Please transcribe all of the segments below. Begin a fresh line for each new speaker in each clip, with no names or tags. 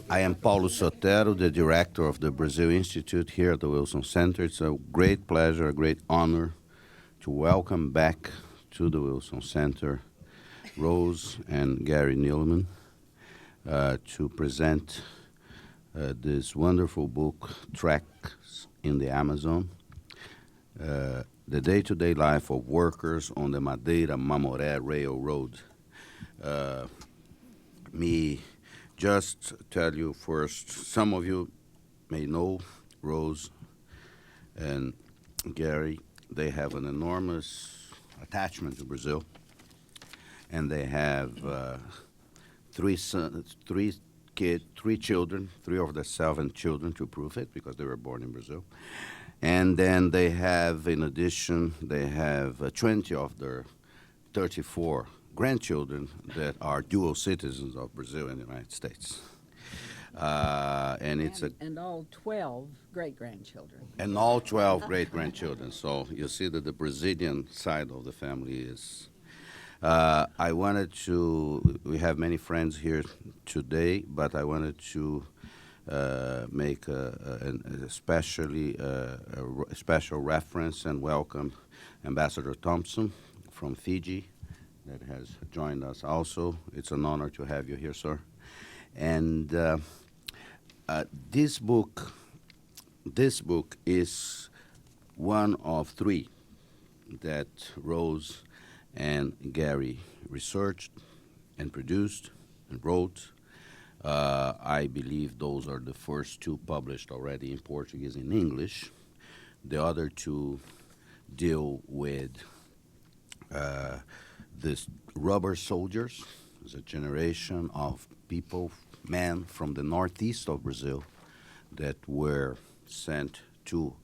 I am Paulo Sotero, the director of the Brazil Institute here at the Wilson Center. It's a great pleasure, a great honor to welcome back to the Wilson Center Rose and Gary Neeleman to present this wonderful book, Tracks in the Amazon, the day-to-day life of workers on the Madeira-Mamoré Railroad. Me just tell you first, some of you may know Rose and Gary. They have an enormous attachment to Brazil, and they have three children, 3 of the 7 children to prove it, because they were born in Brazil. And then they have, in addition, they have 20 of their 34 grandchildren that are dual citizens of Brazil and the United States.
And all 12 great-grandchildren.
And all 12 great-grandchildren. So you see that the Brazilian side of the family is... we have many friends here today, but I wanted to make a special reference and welcome Ambassador Thompson from Fiji that has joined us also. It's an honor to have you here, sir. And this book is one of 3 that Rose and Gary researched and produced and wrote. I believe those are the first 2 published already in Portuguese and English. The other 2 deal with this rubber soldiers. It's a generation of people, men from the northeast of Brazil that were sent to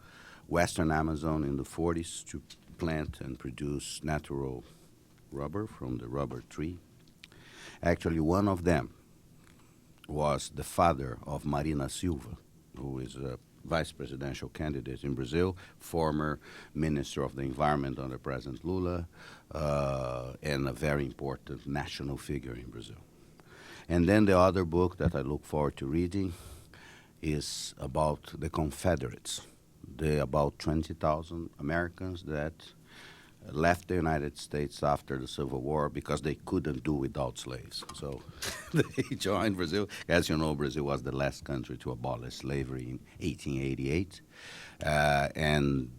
Western Amazon in the 40s to plant and produce natural rubber from the rubber tree. Actually, one of them was the father of Marina Silva, who is a vice presidential candidate in Brazil, former Minister of the Environment under President Lula, and a very important national figure in Brazil. And then the other book that I look forward to reading is about the Confederates, about 20,000 Americans that left the United States after the Civil War because they couldn't do without slaves. So they joined Brazil. As you know, Brazil was the last country to abolish slavery in 1888. And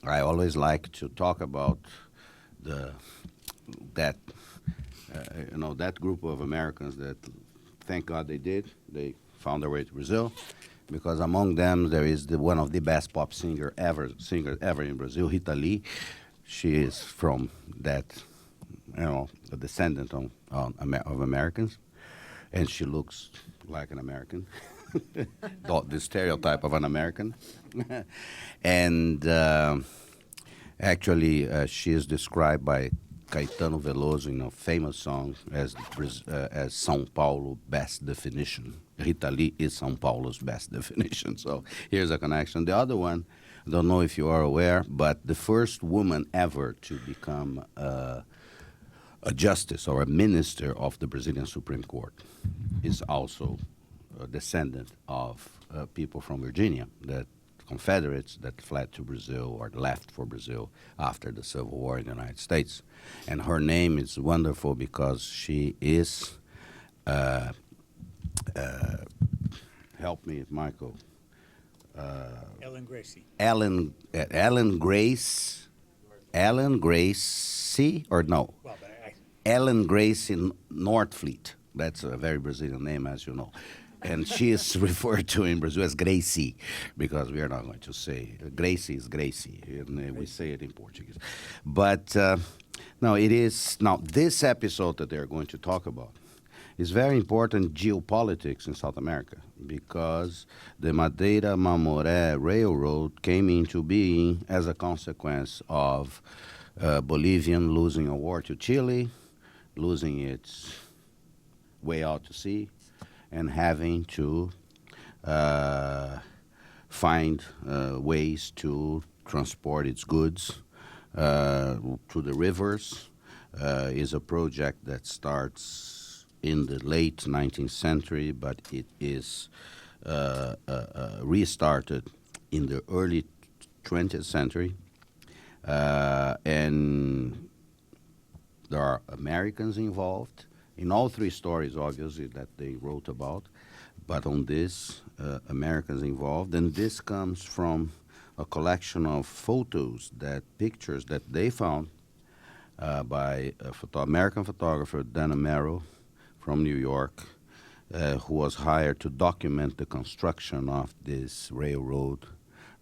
I always like to talk about that group of Americans that, thank God they did. They found their way to Brazil, because among them there is one of the best pop singer ever in Brazil, Rita Lee. She is from that, a descendant of Americans, and she looks like an American, the stereotype of an American. And actually, she is described by Caetano Veloso in a famous song as São Paulo best definition. Rita Lee is São Paulo's best definition. So here's a connection. The other one, I don't know if you are aware, but the first woman ever to become a justice or a minister of the Brazilian Supreme Court is also a descendant of people from Virginia, that Confederates that fled to Brazil or left for Brazil after the Civil War in the United States. And her name is wonderful because she is, help me, Michael.
Ellen Gracie.
Ellen Gracie, or no?
Well, but
Ellen Gracie Northfleet. That's a very Brazilian name, as you know. And she is referred to in Brazil as Gracie, because we are not going to say Gracie is Gracie, and we say it in Portuguese. But no, it is now this episode that they're going to talk about is very important geopolitics in South America, because the Madeira-Mamoré Railroad came into being as a consequence of Bolivian losing a war to Chile, losing its way out to sea, and having to find ways to transport its goods to the rivers. Is a project that starts in the late 19th century, but it is restarted in the early 20th century. And there are Americans involved in all three stories, obviously, that they wrote about, but on this, Americans involved. And this comes from a collection of pictures that they found by American photographer Dan Amero from New York, who was hired to document the construction of this railroad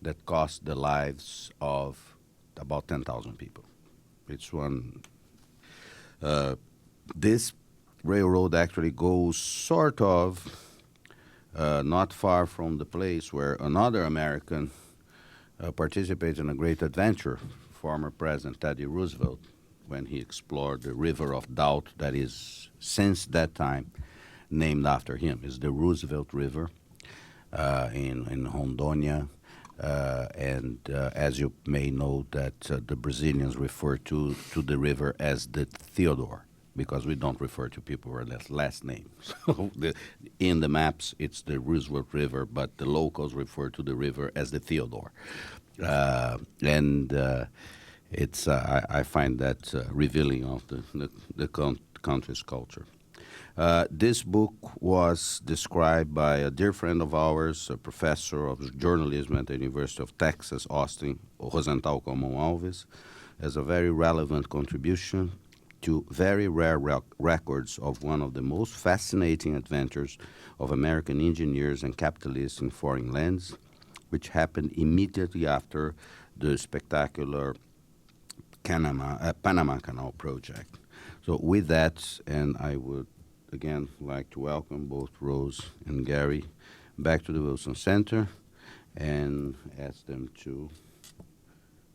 that cost the lives of about 10,000 people. It's one. This railroad actually goes sort of not far from the place where another American participated in a great adventure, former President Teddy Roosevelt, when he explored the River of Doubt that is, since that time, named after him. It's the Roosevelt River in Rondônia. And as you may know, that the Brazilians refer to the river as the Theodore, because we don't refer to people with their last name. So in the maps, it's the Roosevelt River, but the locals refer to the river as the Theodore. It's I find that revealing of the country's culture. This book was described by a dear friend of ours, a professor of journalism at the University of Texas, Austin, Rosenthal Comon Alves, as a very relevant contribution to very rare records of one of the most fascinating adventures of American engineers and capitalists in foreign lands, which happened immediately after the spectacular Panama Canal project. So with that, and I would again like to welcome both Rose and Gary back to the Wilson Center and ask them to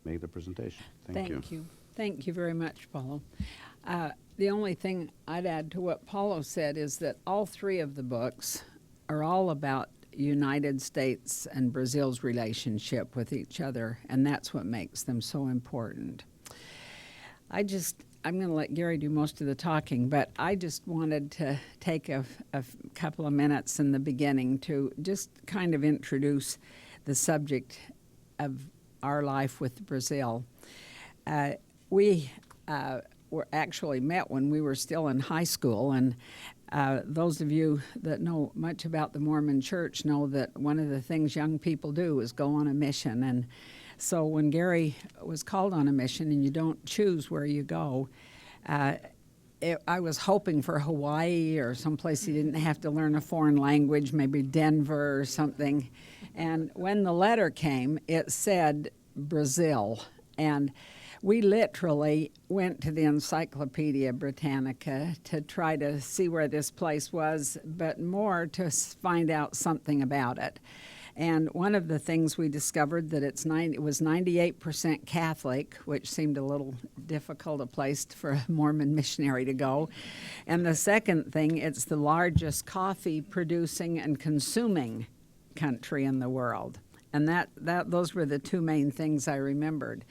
make the presentation. Thank you.
Thank you very much, Paulo. The only thing I'd add to what Paulo said is that all three of the books are all about United States and Brazil's relationship with each other, and that's what makes them so important. I'm going to let Gary do most of the talking, but I just wanted to take a couple of minutes in the beginning to just kind of introduce the subject of our life with Brazil. We were actually met when we were still in high school, and those of you that know much about the Mormon Church know that one of the things young people do is go on a mission. And so when Gary was called on a mission, and you don't choose where you go, I was hoping for Hawaii or someplace you didn't have to learn a foreign language, maybe Denver or something. And when the letter came, it said Brazil. And we literally went to the Encyclopedia Britannica to try to see where this place was, but more to find out something about it. And one of the things we discovered that it was 98% Catholic, which seemed a little difficult a place for a Mormon missionary to go. And the second thing, it's the largest coffee producing and consuming country in the world. And those were the two main things I remembered.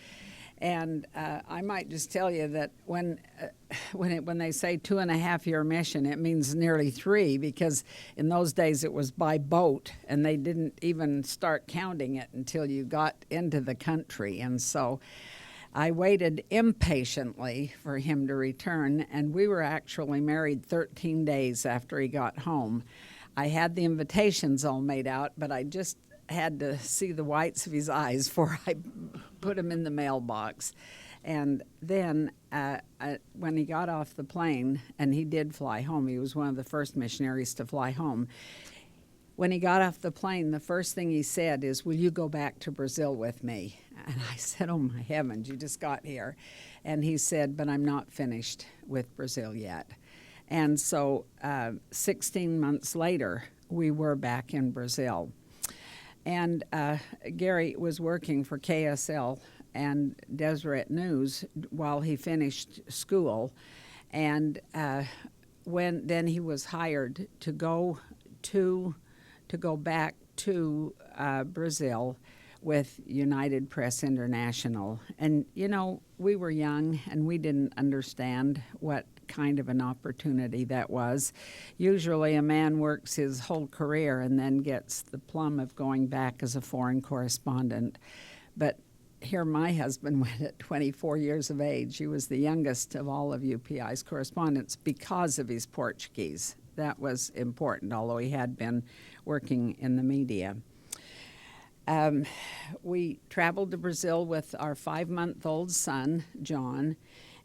And I might just tell you that when they say 2.5-year mission, it means nearly 3, because in those days it was by boat, and they didn't even start counting it until you got into the country. And so I waited impatiently for him to return, and we were actually married 13 days after he got home. I had the invitations all made out, but I just had to see the whites of his eyes before I put him in the mailbox. And then when he got off the plane, and he did fly home, he was one of the first missionaries to fly home. When he got off the plane, the first thing he said is, "Will you go back to Brazil with me?" And I said, "Oh my heavens, you just got here." And he said, "But I'm not finished with Brazil yet." And so 16 months later, we were back in Brazil. And Gary was working for KSL and Deseret News while he finished school, and then he was hired to go back to Brazil with United Press International. And you know, we were young and we didn't understand what kind of an opportunity that was. Usually a man works his whole career and then gets the plum of going back as a foreign correspondent. But here my husband went at 24 years of age. He was the youngest of all of UPI's correspondents because of his Portuguese. That was important, although he had been working in the media. We traveled to Brazil with our 5-month-old son, John,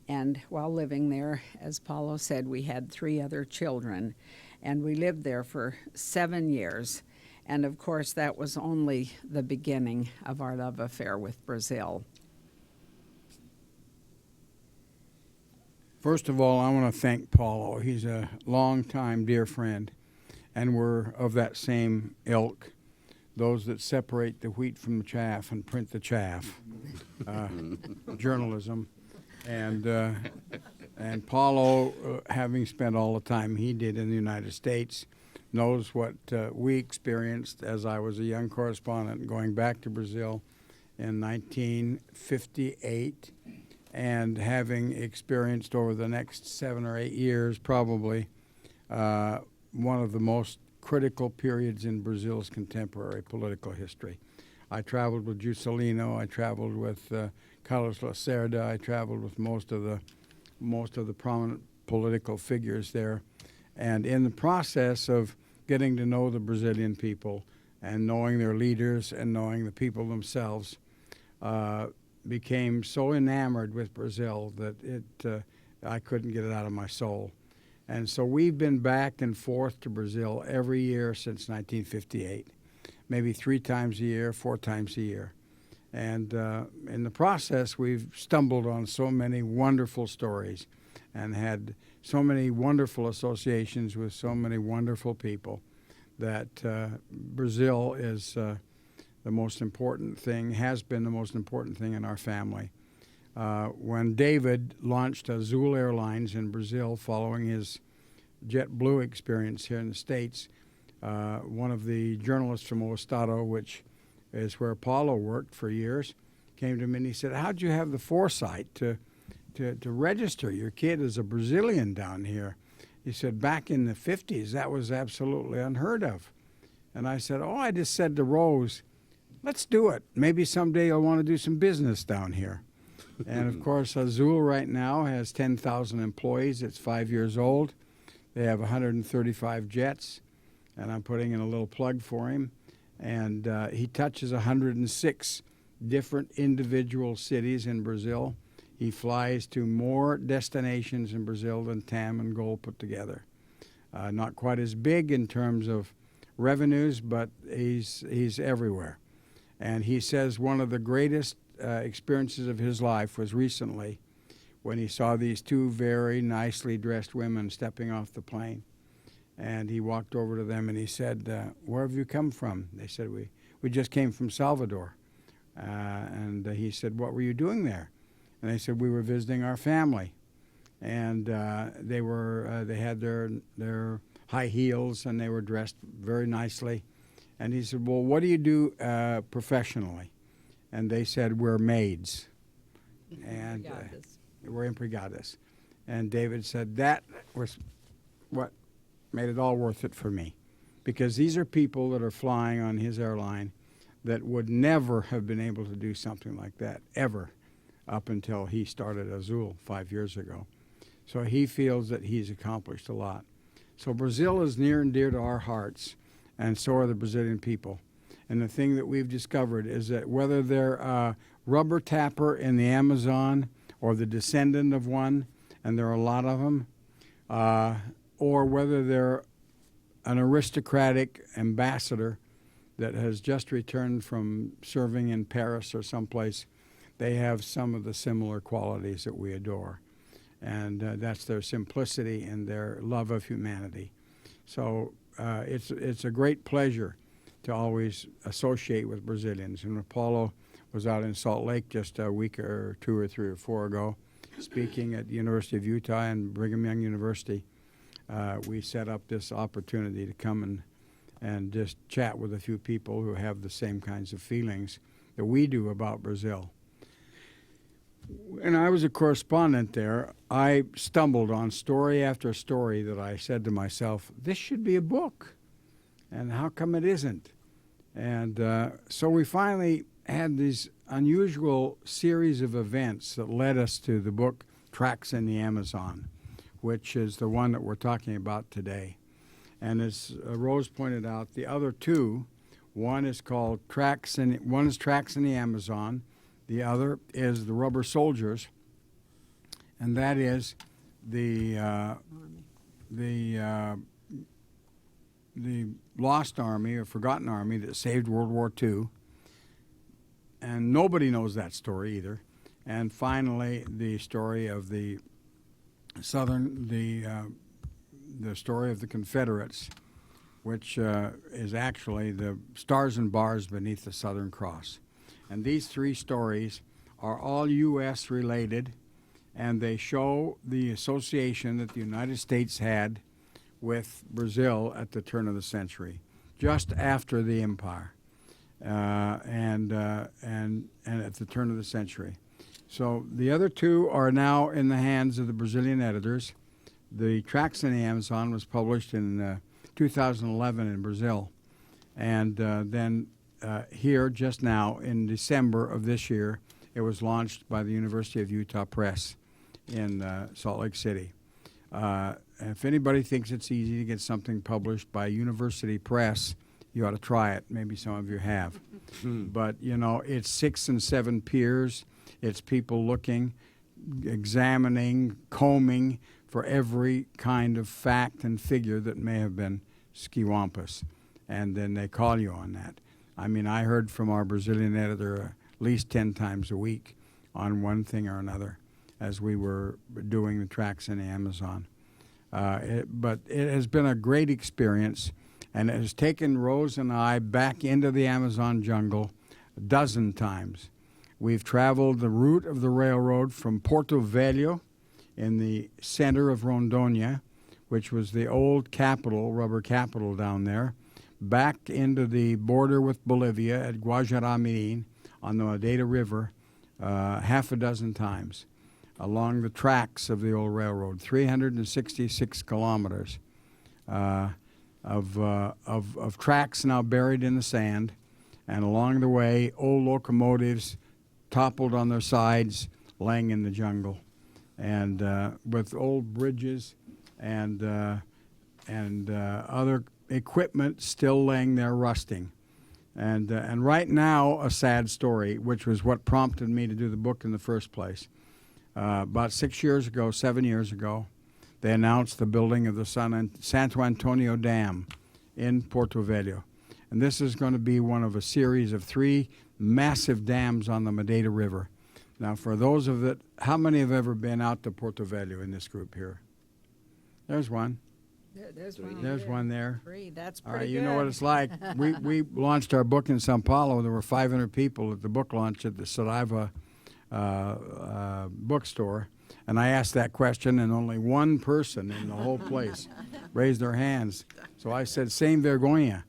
and while living there, as Paulo said, we had 3 other children, and we lived there for 7 years. And of course, that was only the beginning of our love affair with Brazil.
First of all, I want to thank Paulo. He's a longtime dear friend, and we're of that same ilk. Those that separate the wheat from the chaff and print the chaff, journalism, and Paulo, having spent all the time he did in the United States, knows what we experienced as I was a young correspondent going back to Brazil in 1958, and having experienced over the next 7 or 8 years probably one of the most critical periods in Brazil's contemporary political history. I traveled with Juscelino. I traveled with Carlos Lacerda. I traveled with most of the prominent political figures there, and in the process of getting to know the Brazilian people and knowing their leaders and knowing the people themselves, became so enamored with Brazil that I couldn't get it out of my soul. And so we've been back and forth to Brazil every year since 1958, maybe 3 times a year, 4 times a year. And in the process, we've stumbled on so many wonderful stories and had so many wonderful associations with so many wonderful people that Brazil is the most important thing, has been the most important thing in our family. When David launched Azul Airlines in Brazil following his JetBlue experience here in the States, one of the journalists from O Estado, which is where Paulo worked for years, came to me and he said, "How'd you have the foresight to register your kid as a Brazilian down here?" He said, "Back in the 50s, that was absolutely unheard of." And I said, "Oh, I just said to Rose, let's do it. Maybe someday I'll want to do some business down here." And of course, Azul right now has 10,000 employees. It's 5 years old. They have 135 jets, and I'm putting in a little plug for him. And he touches 106 different individual cities in Brazil. He flies to more destinations in Brazil than TAM and GOL put together. Not quite as big in terms of revenues, but he's everywhere. And he says one of the greatest experiences of his life was recently when he saw these 2 very nicely dressed women stepping off the plane. And he walked over to them and he said, "Where have you come from?" They said, we just came from Salvador. And he said, "What were you doing there?" And they said, "We were visiting our family." And they had their high heels and they were dressed very nicely. And he said, "Well, what do you do professionally?" And they said, "We're maids." And we're empregadas. And David said, that was what made it all worth it for me. Because these are people that are flying on his airline that would never have been able to do something like that, ever, up until he started Azul 5 years ago. So he feels that he's accomplished a lot. So Brazil is near and dear to our hearts, and so are the Brazilian people. And the thing that we've discovered is that whether they're a rubber tapper in the Amazon or the descendant of one, and there are a lot of them, or whether they're an aristocratic ambassador that has just returned from serving in Paris or someplace, they have some of the similar qualities that we adore. And that's their simplicity and their love of humanity. So it's a great pleasure to always associate with Brazilians. And Paulo was out in Salt Lake just a week or 2 or 3 or 4 ago, speaking at the University of Utah and Brigham Young University. We set up this opportunity to come and just chat with a few people who have the same kinds of feelings that we do about Brazil. When I was a correspondent there, I stumbled on story after story that I said to myself, this should be a book. And how come it isn't? And so we finally had these unusual series of events that led us to the book Tracks in the Amazon, which is the one that we're talking about today. And as Rose pointed out, the other two, one is Tracks in the Amazon, the other is The Rubber Soldiers, and that is the lost army or forgotten army that saved World War II. And nobody knows that story either. And finally, the story of the story of the Confederates, which is actually the stars and bars beneath the Southern Cross. And these three stories are all U.S. related, and they show the association that the United States had with Brazil at the turn of the century, just after the empire, and at the turn of the century. So the other two are now in the hands of the Brazilian editors. The Tracks in the Amazon was published in 2011 in Brazil, and then here just now in December of this year, it was launched by the University of Utah Press in Salt Lake City. If anybody thinks it's easy to get something published by University Press, you ought to try it. Maybe some of you have. But, you know, it's 6 and 7 peers. It's people looking, examining, combing for every kind of fact and figure that may have been skiwampus. And then they call you on that. I mean, I heard from our Brazilian editor at least 10 times a week on one thing or another as we were doing the Tracks in the Amazon. But it has been a great experience, and it has taken Rose and I back into the Amazon jungle a dozen times. We've traveled the route of the railroad from Porto Velho in the center of Rondônia, which was the old capital, rubber capital down there, back into the border with Bolivia at Guajará-Mirim on the Madeira River half a dozen times along the tracks of the old railroad, 366 kilometers of tracks now buried in the sand, and along the way, old locomotives toppled on their sides, laying in the jungle, and with old bridges and other equipment still laying there rusting. And right now, a sad story, which was what prompted me to do the book in the first place. About 7 years ago, they announced the building of the Santo Antonio Dam in Porto Velho. And this is going to be one of a series of 3 massive dams on the Madeira River. Now, for those of it, how many have ever been out to Porto Velho in this group here? There's one.
There's one.
There's
there.
one there.
3. That's
All
pretty
right,
good.
you know what it's like. We launched our book in Sao Paulo. There were 500 people at the book launch at the Saraiva bookstore, and I asked that question, and only one person in the whole place raised their hands. So I said, "Sem vergonha."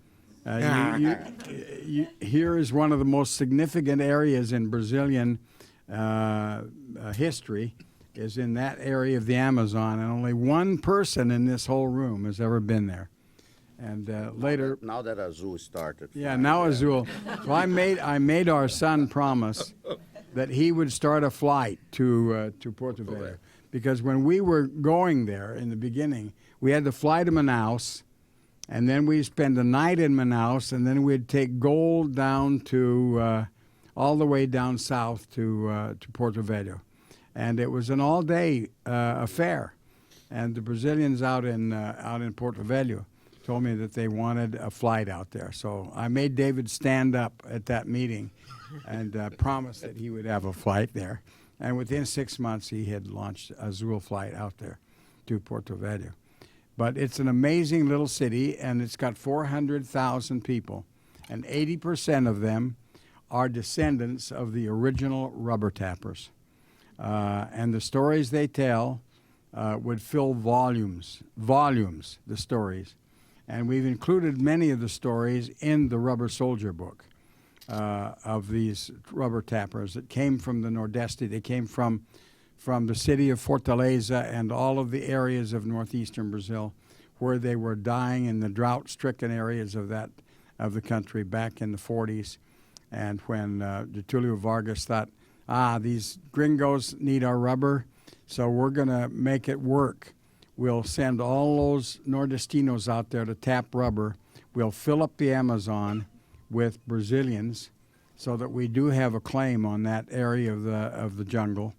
Here is one of the most significant areas in Brazilian history, is in that area of the Amazon, and only one person in this whole room has ever been there. And later,
Now that Azul started.
yeah,
flying
now
there.
Azul. So I made our son promise that he would start a flight to Porto Velho, because when we were going there in the beginning, we had to fly to Manaus, and then we'd spend a night in Manaus, and then we'd take Gold down to all the way down south to Porto Velho, and it was an all-day affair. And the Brazilians out in Porto Velho told me that they wanted a flight out there. So I made David stand up at that meeting and promised that he would have a flight there. And within 6 months, he had launched a Azul flight out there to Porto Velho. But it's an amazing little city, and it's got 400,000 people, and 80% of them are descendants of the original rubber tappers. And the stories they tell would fill volumes, the stories. And we've included many of the stories in the Rubber Soldier book. of these rubber tappers that came from the Nordeste. They came from the city of Fortaleza and all of the areas of northeastern Brazil where they were dying in the drought-stricken areas of the country back in the 40s. And when Getulio Vargas thought, these gringos need our rubber, so we're going to make it work. We'll send all those Nordestinos out there to tap rubber. We'll fill up the Amazon with Brazilians so that we do have a claim on that area of the jungle.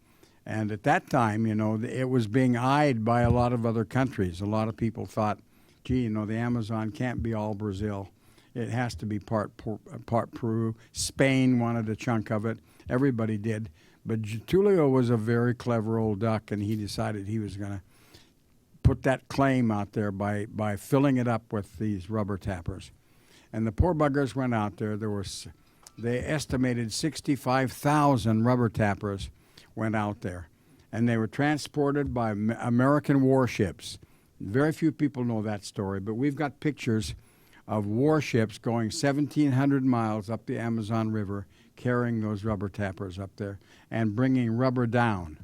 And at that time, it was being eyed by a lot of other countries. A lot of people thought, the Amazon can't be all Brazil. It has to be part Peru. Spain wanted a chunk of it. Everybody did. But Getulio was a very clever old duck, and he decided he was going to put that claim out there by filling it up with these rubber tappers. And the poor buggers went out there. They estimated 65,000 rubber tappers went out there. And they were transported by American warships. Very few people know that story, but we've got pictures of warships going 1,700 miles up the Amazon River, carrying those rubber tappers up there and bringing rubber down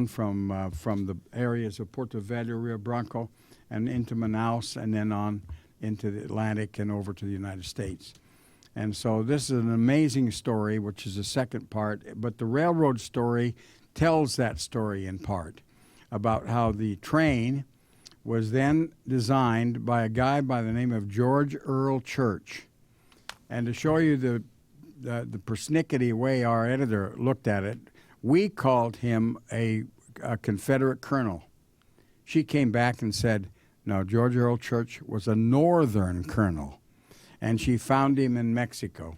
from the areas of Porto Velho, Rio Branco, and into Manaus, and then on into the Atlantic and over to the United States. And so this is an amazing story, which is the second part, but the railroad story tells that story in part about how the train was then designed by a guy by the name of George Earl Church. And to show you the persnickety way our editor looked at it, we called him a Confederate colonel. She came back and said, no, George Earl Church was a Northern colonel, and she found him in Mexico.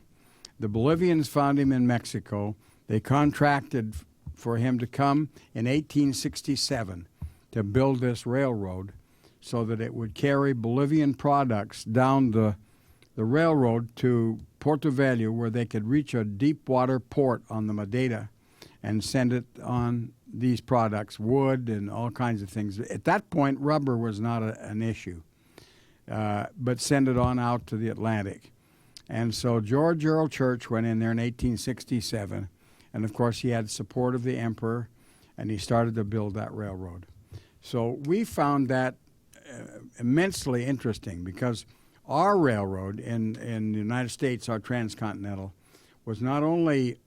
The Bolivians found him in Mexico. They contracted for him to come in 1867 to build this railroad so that it would carry Bolivian products down the railroad to Porto Velho, where they could reach a deep water port on the Madeira and send it on these products, wood and all kinds of things. At that point, rubber was not an issue, but send it on out to the Atlantic. And so George Earl Church went in there in 1867, and of course he had support of the emperor, and he started to build that railroad. So we found that immensely interesting because our railroad in the United States, our transcontinental, was not only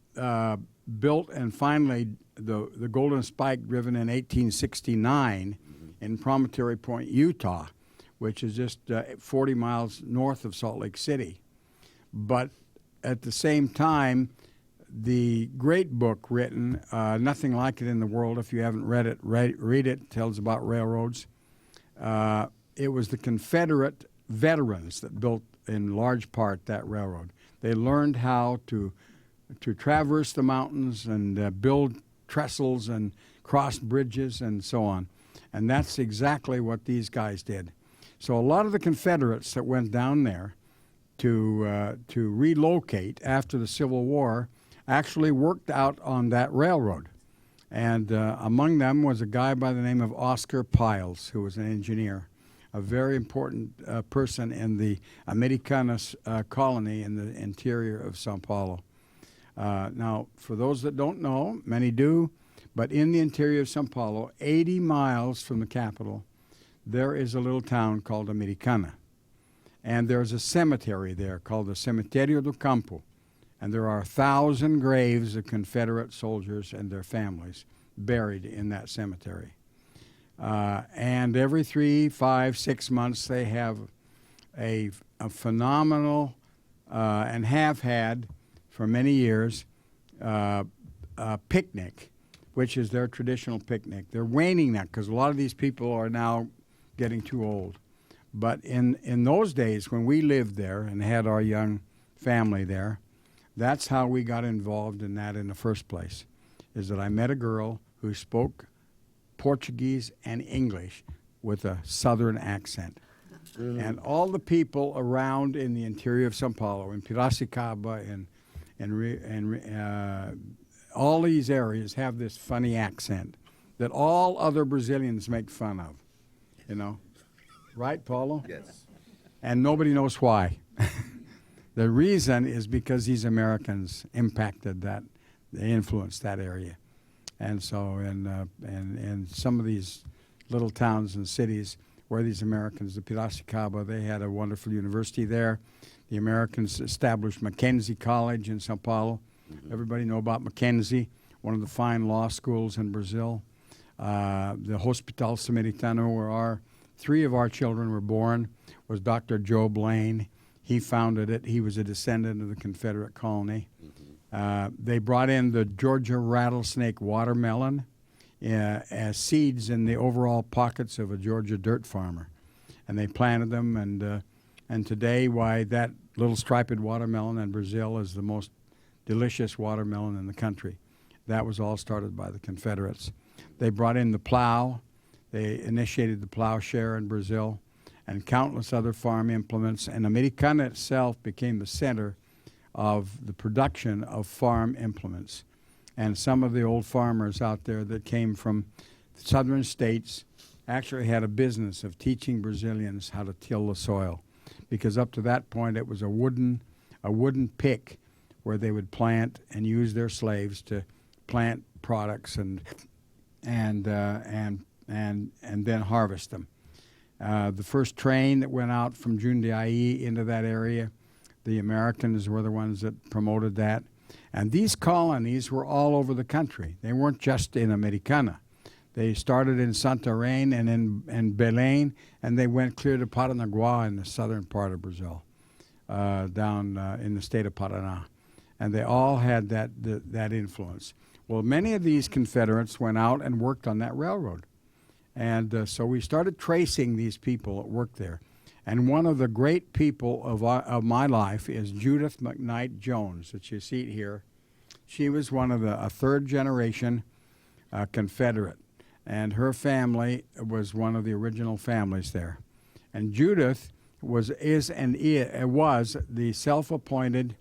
built and finally the Golden Spike driven in 1869 in Promontory Point, Utah, which is just 40 miles north of Salt Lake City. But at the same time, the great book written, Nothing Like It in the World, if you haven't read it, read it, tells about railroads. It was the Confederate veterans that built, in large part, that railroad. They learned how to traverse the mountains and build trestles and cross bridges and so on. And that's exactly what these guys did. So a lot of the Confederates that went down there to relocate after the Civil War actually worked out on that railroad. And among them was a guy by the name of Oscar Piles, who was an engineer, a very important person in the Americanas colony in the interior of Sao Paulo. Now, for those that don't know, many do, but in the interior of Sao Paulo, 80 miles from the capital, there is a little town called Americana. And there's a cemetery there called the Cemitério do Campo. And there are 1,000 graves of Confederate soldiers and their families buried in that cemetery. And every 3, 5, 6 months, they have a phenomenal, and have had for many years, picnic, which is their traditional picnic. They're waning that because a lot of these people are now getting too old. But in those days when we lived there and had our young family there, that's how we got involved in that in the first place, is that I met a girl who spoke Portuguese and English with a southern accent. And all the people around in the interior of Sao Paulo, in Piracicaba, and all these areas have this funny accent that all other Brazilians make fun of, you know. Right, Paulo?
Yes.
And nobody knows why. The reason is because these Americans impacted that, they influenced that area. And so in some of these little towns and cities where these Americans, the Piracicaba, they had a wonderful university there. The Americans established Mackenzie College in Sao Paulo. Everybody know about Mackenzie, one of the fine law schools in Brazil. The Hospital Samaritano, where three of our children were born, was Dr. Joe Blaine. He founded it. He was a descendant of the Confederate colony. They brought in the Georgia rattlesnake watermelon as seeds in the overall pockets of a Georgia dirt farmer. And they planted them, and today, why that little striped watermelon in Brazil is the most delicious watermelon in the country. That was all started by the Confederates. They brought in the plow. They initiated the plowshare in Brazil and countless other farm implements. And Americana itself became the center of the production of farm implements. And some of the old farmers out there that came from southern states actually had a business of teaching Brazilians how to till the soil. Because up to that point, it was a wooden pick where they would plant and use their slaves to plant products and then harvest them. The first train that went out from Jundiaí into that area, the Americans were the ones that promoted that. And these colonies were all over the country. They weren't just in Americana. They started in Santarém and in Belém, and they went clear to Paranaguá in the southern part of Brazil, down in the state of Paraná. And they all had that influence. Well, many of these Confederates went out and worked on that railroad. And so we started tracing these people that worked there. And one of the great people of my life is Judith McKnight Jones, that you see here. She was one of a third-generation Confederate, and her family was one of the original families there. And Judith was the self-appointed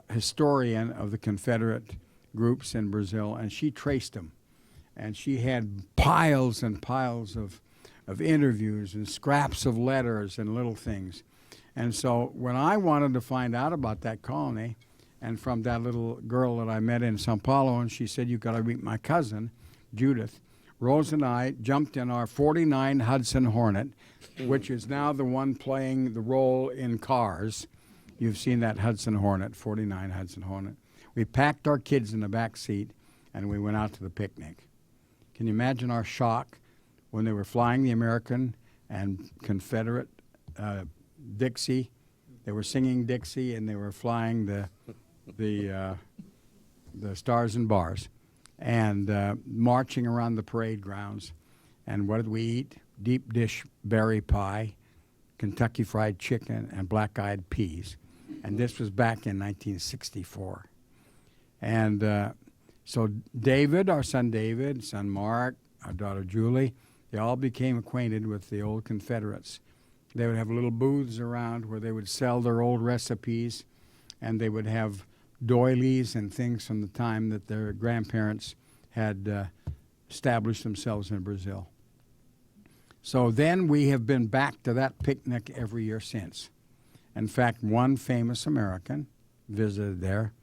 historian of the Confederate groups in Brazil, and she traced them. And she had piles and piles of interviews and scraps of letters and little things. And so when I wanted to find out about that colony, and from that little girl that I met in Sao Paulo, and she said, "You've got to meet my cousin, Judith," Rose and I jumped in our 49 Hudson Hornet, which is now the one playing the role in Cars. You've seen that Hudson Hornet, 49 Hudson Hornet. We packed our kids in the back seat, and we went out to the picnic. Can you imagine our shock when they were flying the American and Confederate Dixie? They were singing Dixie, and they were flying the Stars and Bars, and marching around the parade grounds. And what did we eat? Deep dish berry pie, Kentucky Fried Chicken, and black-eyed peas. And this was back in 1964. And so David, our son David, son Mark, our daughter Julie, they all became acquainted with the old Confederates. They would have little booths around where they would sell their old recipes, and they would have doilies and things from the time that their grandparents had established themselves in Brazil. So then we have been back to that picnic every year since. In fact, one famous American visited there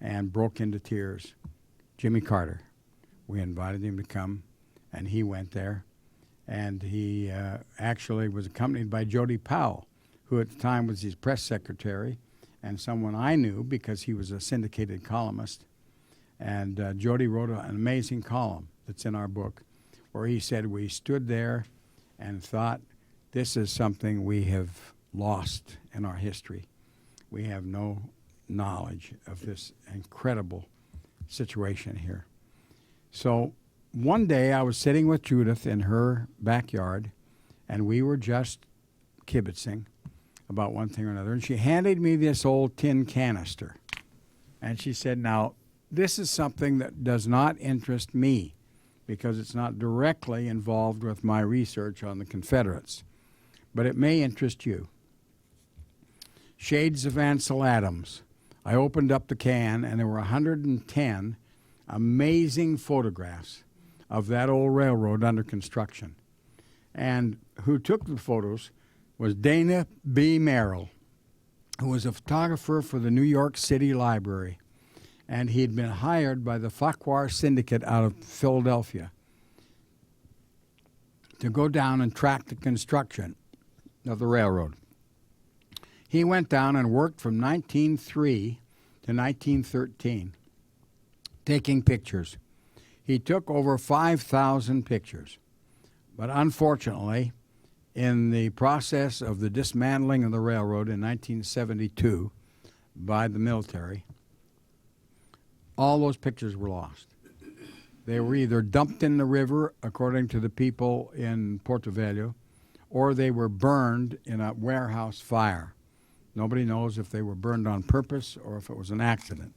and broke into tears. Jimmy Carter. We invited him to come, and he went there. And he actually was accompanied by Jody Powell, who at the time was his press secretary, and someone I knew because he was a syndicated columnist. And Jody wrote an amazing column that's in our book, where he said we stood there and thought, this is something we have lost in our history. We have no knowledge of this incredible situation here. So one day I was sitting with Judith in her backyard, and we were just kibitzing about one thing or another, and she handed me this old tin canister. And she said, "Now, this is something that does not interest me because it's not directly involved with my research on the Confederates, but it may interest you." Shades of Ansel Adams. I opened up the can, and there were 110 amazing photographs of that old railroad under construction. And who took the photos was Dana B. Merrill. who was a photographer for the New York City Library, and he'd been hired by the Farquhar Syndicate out of Philadelphia to go down and track the construction of the railroad. He went down and worked from 1903 to 1913, taking pictures. He took over 5,000 pictures. But unfortunately, in the process of the dismantling of the railroad in 1972 by the military, all those pictures were lost. They were either dumped in the river, according to the people in Porto Velho, or they were burned in a warehouse fire. Nobody knows if they were burned on purpose or if it was an accident.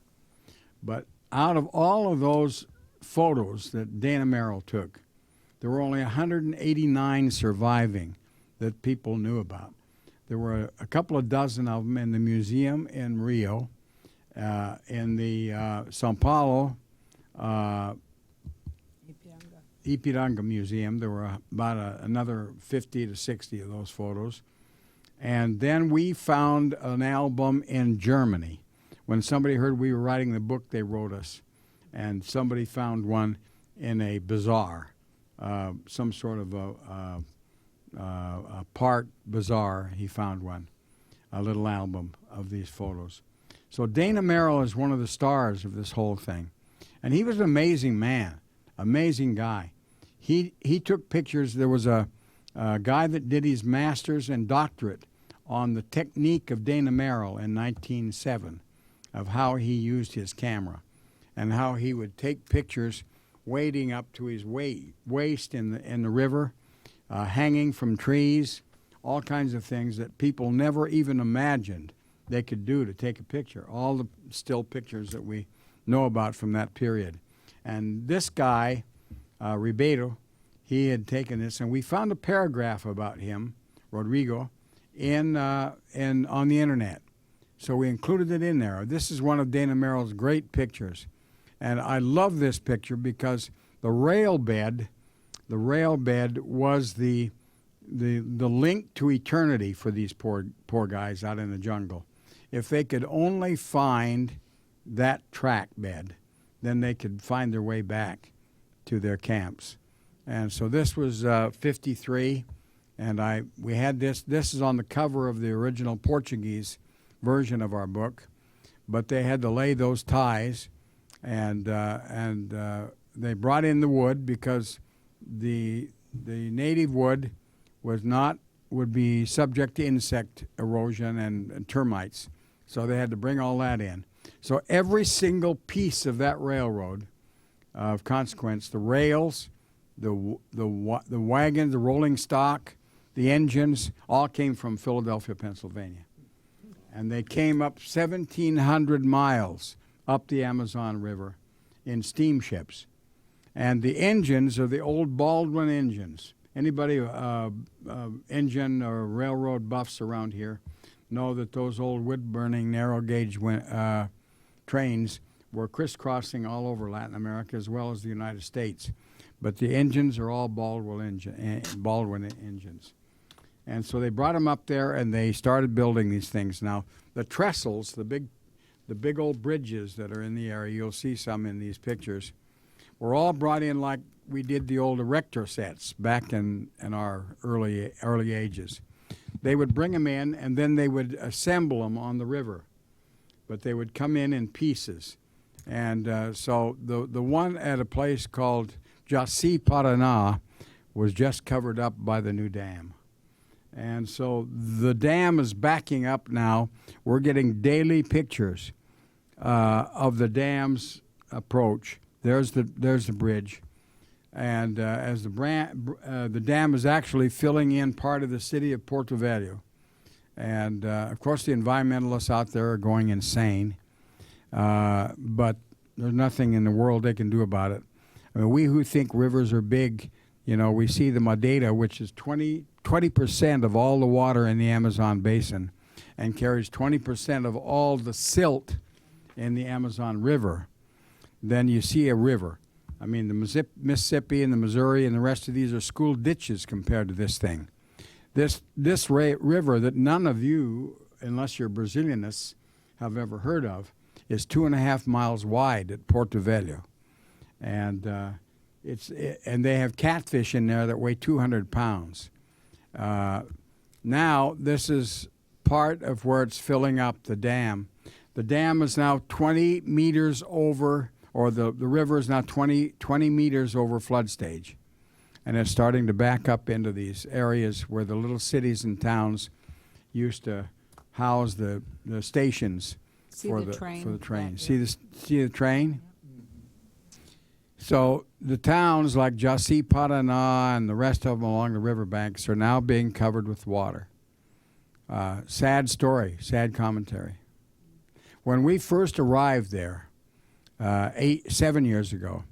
But out of all of those photos that Dana Merrill took, there were only 189 surviving that people knew about. There were a couple of dozen of them in the museum in Rio, in the São Paulo Ipiranga Museum. There were about another 50 to 60 of those photos. And then we found an album in Germany. When somebody heard we were writing the book, they wrote us. And somebody found one in a bazaar, some sort of a park bazaar. He found one, a little album of these photos. So Dana Merrill is one of the stars of this whole thing. And he was an amazing man, amazing guy. He took pictures. There was a guy that did his master's and doctorate on the technique of Dana Merrill in 1907, of how he used his camera and how he would take pictures wading up to his waist in the river, hanging from trees, all kinds of things that people never even imagined they could do to take a picture, all the still pictures that we know about from that period. And this guy, Ribeiro, he had taken this, and we found a paragraph about him, Rodrigo, on the internet. So we included it in there. This is one of Dana Merrill's great pictures. And I love this picture because the rail bed was the link to eternity for these poor guys out in the jungle. If they could only find that track bed, then they could find their way back to their camps. And so this was 53, and we had this. This is on the cover of the original Portuguese version of our book, but they had to lay those ties, and they brought in the wood because the native wood would be subject to insect erosion and termites, so they had to bring all that in. So every single piece of that railroad, of consequence, the rails, the wagon, the rolling stock, the engines, all came from Philadelphia, Pennsylvania. And they came up 1,700 miles up the Amazon River in steamships. And the engines are the old Baldwin engines. Anybody engine or railroad buffs around here know that those old wood-burning narrow-gauge trains were crisscrossing all over Latin America as well as the United States. But the engines are all Baldwin engines. And so they brought them up there, and they started building these things. Now, the trestles, the big old bridges that are in the area, you'll see some in these pictures, were all brought in like we did the old erector sets back in our early ages. They would bring them in, and then they would assemble them on the river. But they would come in pieces. And so the one at a place called Jaci Paraná was just covered up by the new dam. And so the dam is backing up now. We're getting daily pictures of the dam's approach. There's the bridge. And as the dam is actually filling in part of the city of Porto Velho. And, of course, the environmentalists out there are going insane. But there's nothing in the world they can do about it. I mean, we who think rivers are big, we see the Madeira, which is 20% of all the water in the Amazon basin and carries 20% of all the silt in the Amazon River. Then you see a river. I mean, the Mississippi and the Missouri and the rest of these are school ditches compared to this thing. This river that none of you unless you're Brazilianists, have ever heard of, is 2.5 miles wide at Porto Velho. And and they have catfish in there that weigh 200 pounds. Now, this is part of where it's filling up the dam. The dam is now 20 meters over, or the river is now 20 meters over flood stage. And it's starting to back up into these areas where the little cities and towns used to house the stations for the train.
back
See the train? So the towns like Jaci, Paraná, and the rest of them along the riverbanks are now being covered with water. Sad story, sad commentary. When we first arrived there 7 years ago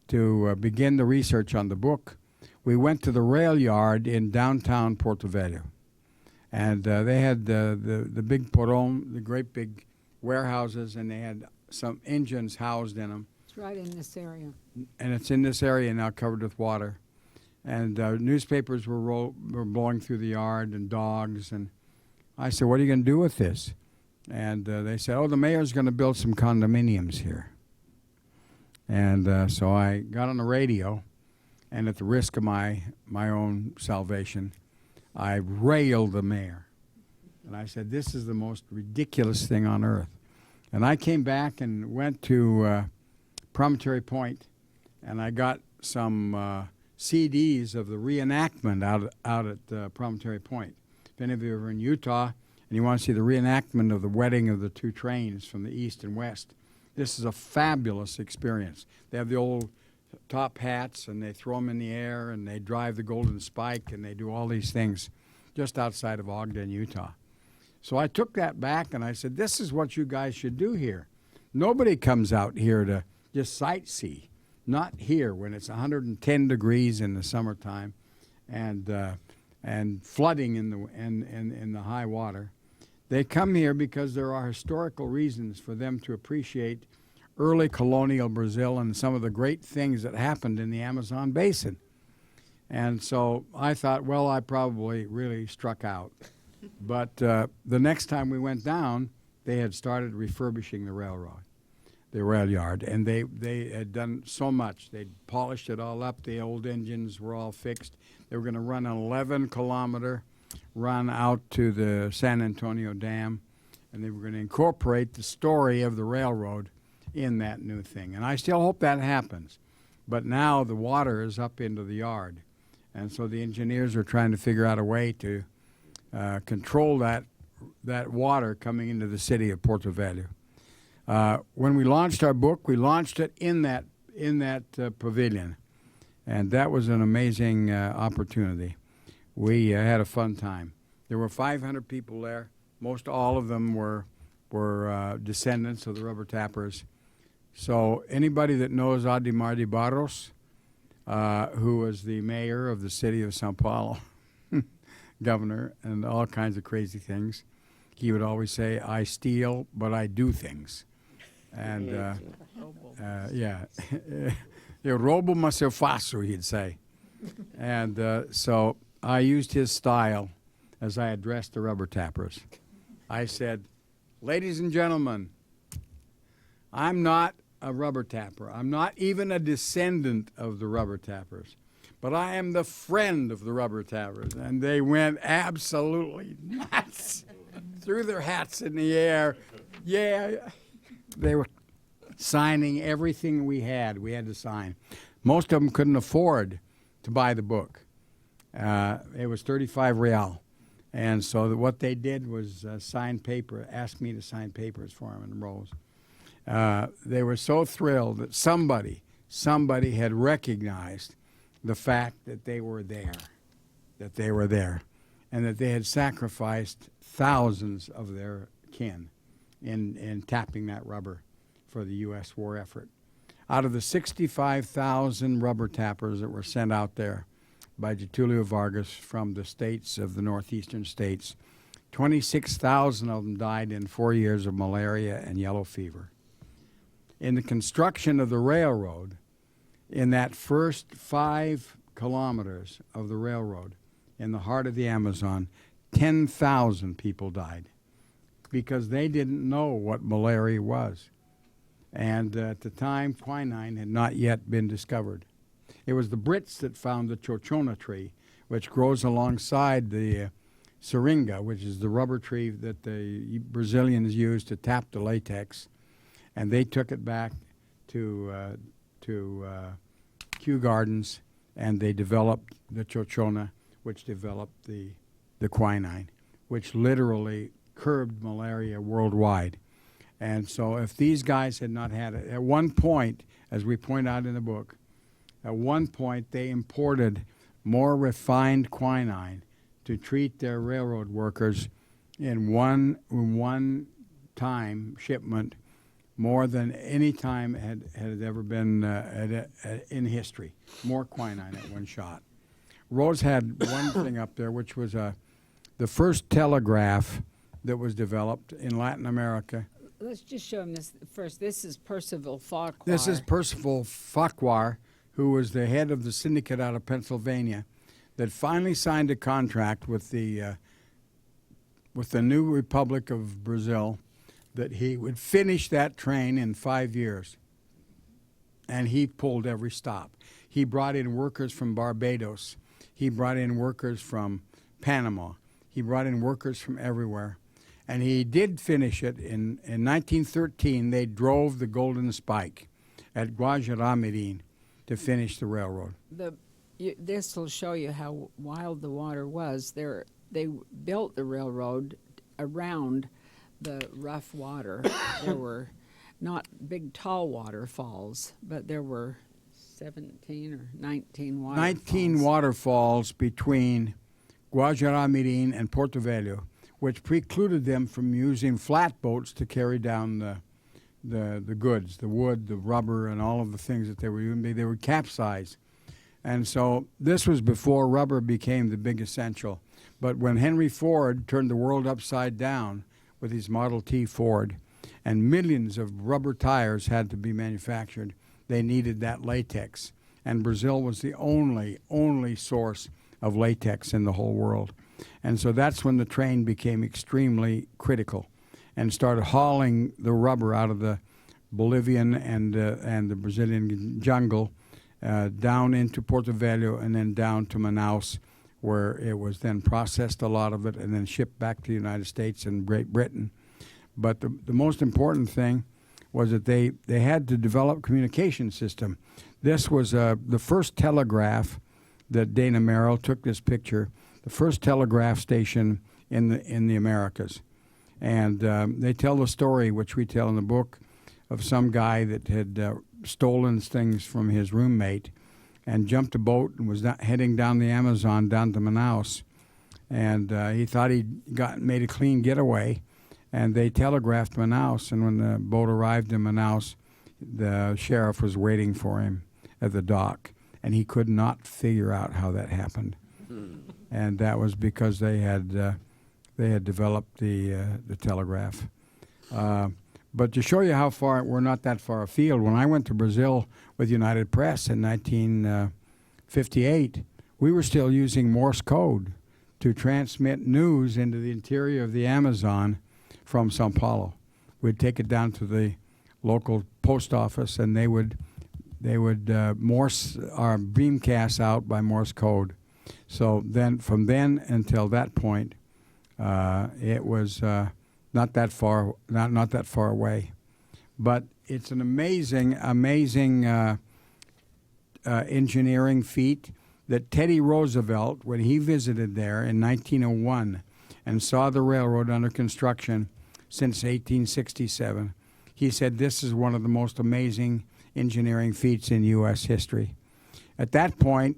to begin the research on the book, we went to the rail yard in downtown Porto Velho. And they had the big porão, the great big warehouses, and they had some engines housed in them.
It's right in this area.
And it's in this area now covered with water. And newspapers were blowing through the yard, and dogs. And I said, what are you going to do with this? And they said, oh, the mayor's going to build some condominiums here. And so I got on the radio, and at the risk of my own salvation, I railed the mayor. And I said, this is the most ridiculous thing on earth. And I came back and went to Promontory Point, and I got some CDs of the reenactment out at Promontory Point. If any of you are in Utah and you want to see the reenactment of the wedding of the two trains from the east and west, this is a fabulous experience. They have the old top hats, and they throw them in the air, and they drive the Golden Spike, and they do all these things just outside of Ogden, Utah. So I took that back, and I said, this is what you guys should do here. Nobody comes out here to just sightsee. Not here when it's 110 degrees in the summertime and flooding in the high water. They come here because there are historical reasons for them to appreciate early colonial Brazil and some of the great things that happened in the Amazon basin. And so I thought, well, I probably really struck out. But the next time we went down, they had started refurbishing the rail yard, and they had done so much. They'd polished it all up. The old engines were all fixed. They were going to run an 11-kilometer run out to the San Antonio Dam, and they were going to incorporate the story of the railroad in that new thing. And I still hope that happens. But now the water is up into the yard, and so the engineers are trying to figure out a way to control that water coming into the city of Porto Velho. When we launched our book, we launched it in that pavilion, and that was an amazing opportunity. We had a fun time. There were 500 people there. Most all of them were descendants of the rubber tappers. So anybody that knows Ademar de Barros, who was the mayor of the city of Sao Paulo, governor, and all kinds of crazy things, he would always say, I steal, but I do things. And, yeah, eu roubo, mas eu faço, he'd say. And so I used his style as I addressed the rubber tappers. I said, ladies and gentlemen, I'm not a rubber tapper. I'm not even a descendant of the rubber tappers, but I am the friend of the rubber tappers. And they went absolutely nuts, threw their hats in the air. Yeah, they were signing everything we had to sign. Most of them couldn't afford to buy the book. It was 35 real. And so what they did was sign paper, ask me to sign papers for them in rows. They were so thrilled that somebody had recognized the fact that they were there, and that they had sacrificed thousands of their kin in tapping that rubber for the U.S. war effort. Out of the 65,000 rubber tappers that were sent out there by Getulio Vargas from the states of the northeastern states, 26,000 of them died in 4 years of malaria and yellow fever. In the construction of the railroad, in that first 5 kilometers of the railroad in the heart of the Amazon, 10,000 people died. because they didn't know what malaria was. And at the time, quinine had not yet been discovered. It was the Brits that found the chochona tree, which grows alongside the seringa, which is the rubber tree that the Brazilians used to tap the latex. And they took it back to Kew Gardens, and they developed the chochona, which developed the quinine, which literally curbed malaria worldwide. And so if these guys had not had it, at one point, as we point out in the book, at one point they imported more refined quinine to treat their railroad workers in one time shipment more than any time had ever been in history. More quinine at one shot. Rhodes had one thing up there, which was the first telegraph that was developed in Latin America.
Let's just show him this first. This is Percival Farquhar.
This is Percival Farquhar, who was the head of the syndicate out of Pennsylvania, that finally signed a contract with the new Republic of Brazil that he would finish that train in 5 years. And he pulled every stop. He brought in workers from Barbados. He brought in workers from Panama. He brought in workers from everywhere. And he did finish it. In 1913, they drove the Golden Spike at Guajará-Mirim to finish the railroad.
This will show you how wild the water was. They built the railroad around the rough water. There were not big, tall waterfalls, but there were 17 or 19 waterfalls.
19 waterfalls between Guajará-Mirim and Porto Velho, which precluded them from using flatboats to carry down the goods, the wood, the rubber, and all of the things that they were using. They would capsize. And so this was before rubber became the big essential. But when Henry Ford turned the world upside down with his Model T Ford, and millions of rubber tires had to be manufactured, they needed that latex. And Brazil was the only source of latex in the whole world. And so that's when the train became extremely critical and started hauling the rubber out of the Bolivian and the Brazilian jungle down into Porto Velho and then down to Manaus, where it was then processed, a lot of it, and then shipped back to the United States and Great Britain. But the most important thing was that they had to develop communication system. This was the first telegraph that Dana Merrill took this picture, the first telegraph station in the Americas. And they tell the story, which we tell in the book, of some guy that had stolen things from his roommate and jumped a boat and was heading down the Amazon down to Manaus. And he thought he'd made a clean getaway. And they telegraphed Manaus, and when the boat arrived in Manaus, the sheriff was waiting for him at the dock, and he could not figure out how that happened. And that was because they had developed the telegraph. But to show you how far, we're not that far afield, when I went to Brazil with United Press in 1958, we were still using Morse code to transmit news into the interior of the Amazon from Sao Paulo. We'd take it down to the local post office, and they would Morse our beamcasts out by Morse code. So then, from then until that point, it was not that far away. But it's an amazing engineering feat that Teddy Roosevelt, when he visited there in 1901 and saw the railroad under construction since 1867, he said this is one of the most amazing engineering feats in U.S. history. At that point,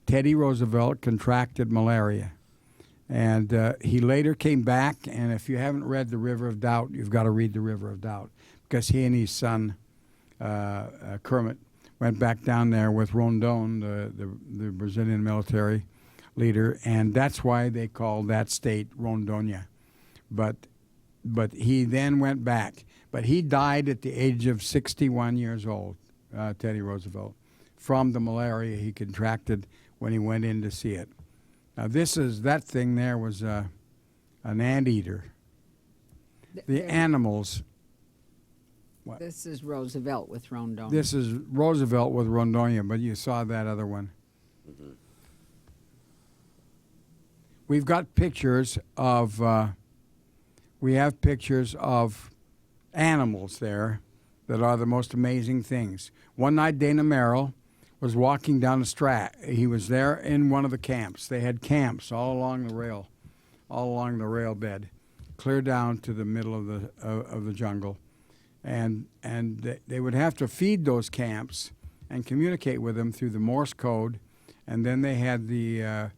Teddy Roosevelt contracted malaria. And he later came back, and if you haven't read The River of Doubt, you've got to read The River of Doubt, because he and his son, Kermit, went back down there with Rondon, the Brazilian military leader, and that's why they called that state Rondônia. But he then went back. But he died at the age of 61 years old, Teddy Roosevelt, from the malaria he contracted when he went in to see it. Now that thing there was an anteater. the animals. What?
This is Roosevelt with Rondon.
This is Roosevelt with Rondonia, but you saw that other one. We've got pictures of, we have pictures of animals there that are the most amazing things. One night, Dana Merrill was walking down the Strat. He was there in one of the camps. They had camps all along the rail bed, clear down to the middle of the jungle. And they would have to feed those camps and communicate with them through the Morse code. And then they had the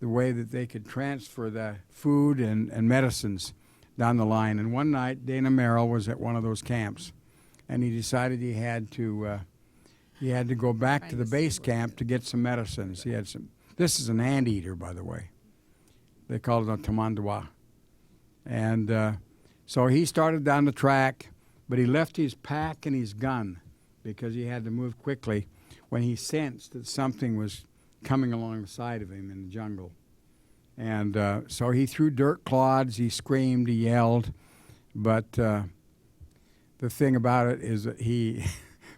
way that they could transfer the food and medicines down the line. And one night, Dana Merrill was at one of those camps, and he decided he had to go back to the base camp to get some medicines. He had some. This is an anteater, by the way. They call it a tamandawa. And so he started down the track, but he left his pack and his gun because he had to move quickly when he sensed that something was coming along the side of him in the jungle. And so he threw dirt clods, he screamed, he yelled. But the thing about it is that he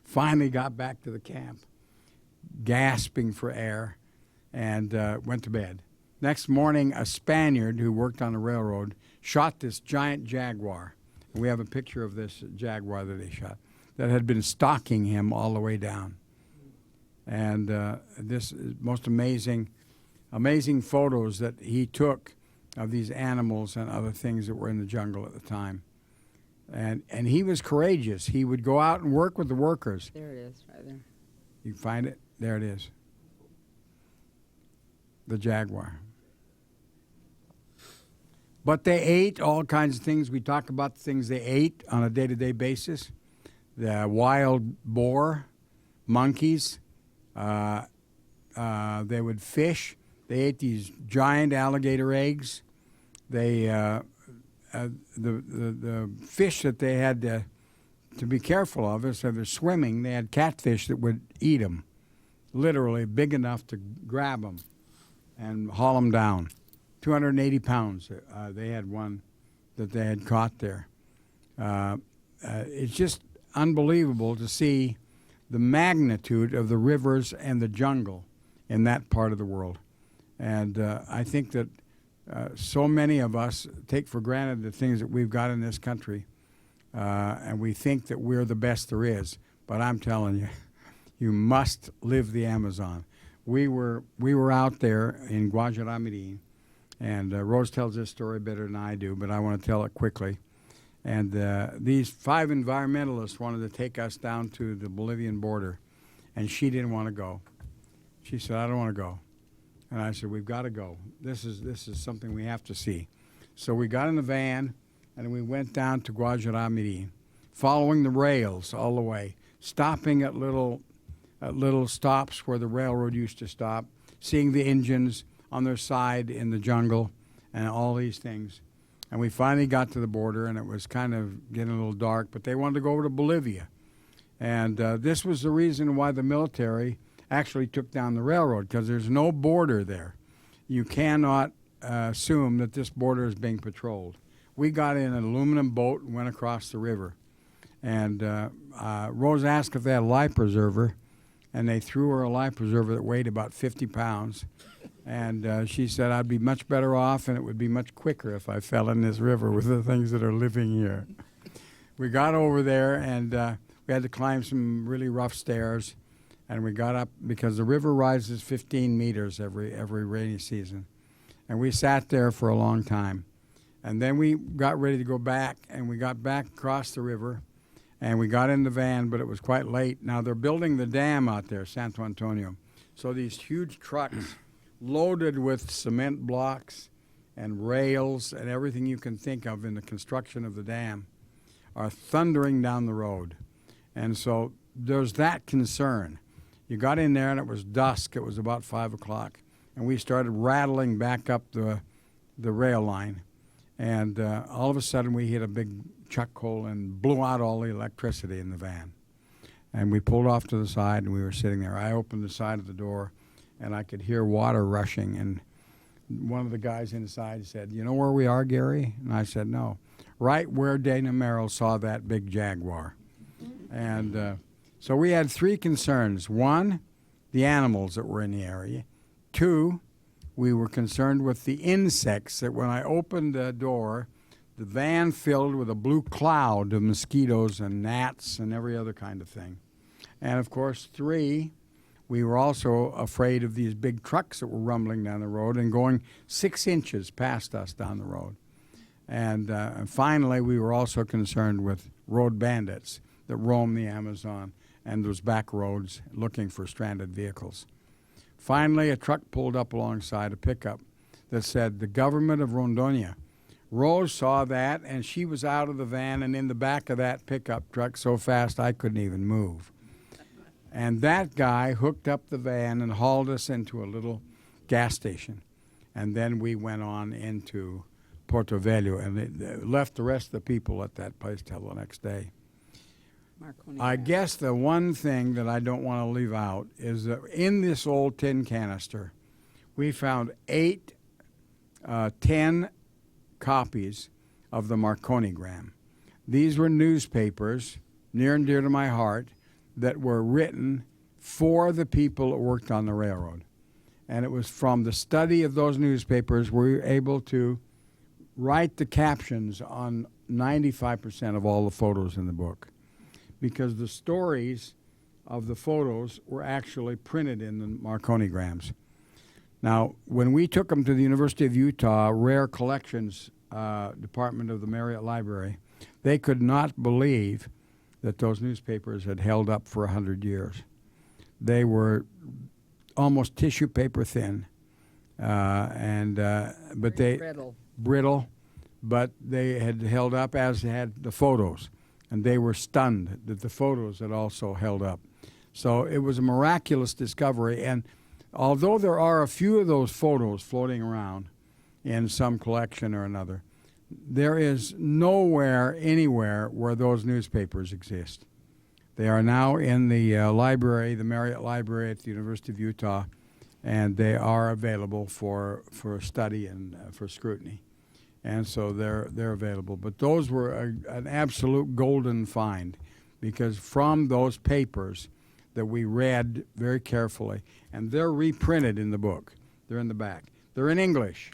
finally got back to the camp, gasping for air, and went to bed. Next morning, a Spaniard who worked on the railroad shot this giant jaguar. And we have a picture of this jaguar that he shot that had been stalking him all the way down. And this is most amazing photos that he took of these animals and other things that were in the jungle at the time. And he was courageous. He would go out and work with the workers.
There it is, right there.
You find it? There it is. The jaguar. But they ate all kinds of things. We talk about the things they ate on a day-to-day basis. The wild boar, monkeys. They would fish. They ate these giant alligator eggs. They the fish that they had to be careful of is if they're swimming. They had catfish that would eat them, literally big enough to grab them and haul them down. 280 pounds. They had one that they had caught there. It's just unbelievable to see the magnitude of the rivers and the jungle in that part of the world. And I think that so many of us take for granted the things that we've got in this country, and we think that we're the best there is. But I'm telling you, you must live the Amazon. We were out there in Guajará-Mirim, and Rose tells this story better than I do, but I want to tell it quickly. And these 5 environmentalists wanted to take us down to the Bolivian border, and she didn't want to go. She said, I don't want to go. And I said, we've got to go. This is something we have to see. So we got in the van, and we went down to Guajará-Mirim, following the rails all the way, stopping at little stops where the railroad used to stop, seeing the engines on their side in the jungle and all these things. And we finally got to the border, and it was kind of getting a little dark, but they wanted to go over to Bolivia. And this was the reason why the military actually took down the railroad, because there's no border there. You cannot assume that this border is being patrolled. We got in an aluminum boat and went across the river. And Rose asked if they had a life preserver, and they threw her a life preserver that weighed about 50 pounds. And she said, I'd be much better off, and it would be much quicker if I fell in this river with the things that are living here. We got over there, and we had to climb some really rough stairs. And we got up because the river rises 15 meters every rainy season. And we sat there for a long time. And then we got ready to go back, and we got back across the river, and we got in the van, but it was quite late. Now, they're building the dam out there, Santo Antonio. So these huge trucks loaded with cement blocks and rails and everything you can think of in the construction of the dam are thundering down the road. And so there's that concern. You got in there, and it was dusk. It was about 5 o'clock. And we started rattling back up the rail line. And all of a sudden, we hit a big chuck hole and blew out all the electricity in the van. And we pulled off to the side, and we were sitting there. I opened the side of the door, and I could hear water rushing. And one of the guys inside said, you know where we are, Gary? And I said, no. right where Dana Merrill saw that big jaguar. And so we had three concerns. One, the animals that were in the area. Two, we were concerned with the insects that when I opened the door, the van filled with a blue cloud of mosquitoes and gnats and every other kind of thing. And of course, three, we were also afraid of these big trucks that were rumbling down the road and going 6 inches past us down the road. And finally, we were also concerned with road bandits that roam the Amazon and those back roads looking for stranded vehicles. Finally, a truck pulled up alongside a pickup that said, "The government of Rondônia." Rose saw that, and she was out of the van and in the back of that pickup truck so fast I couldn't even move. And that guy hooked up the van and hauled us into a little gas station. And then we went on into Porto Velho and it left the rest of the people at that place till the next day.
Marconi
I
Gas.
guess the one thing that I don't want to leave out is that in this old tin canister, we found 10 copies of the Marconigram. These were newspapers, near and dear to my heart, that were written for the people that worked on the railroad. And it was from the study of those newspapers we were able to write the captions on 95% of all the photos in the book, because the stories of the photos were actually printed in the Marconigrams. Now, when we took them to the University of Utah Rare Collections Department of the Marriott Library, they could not believe that those newspapers had held up for 100 years. They were almost tissue paper thin, but they brittle, but they had held up, as had the photos, and they were stunned that the photos had also held up. So it was a miraculous discovery, and although there are a few of those photos floating around in some collection or another, there is nowhere, anywhere, where those newspapers exist. They are now in the library, the Marriott Library at the University of Utah, and they are available for study and for scrutiny. And so they're available. But those were an absolute golden find, because from those papers that we read very carefully, and they're reprinted in the book. They're in the back. They're in English,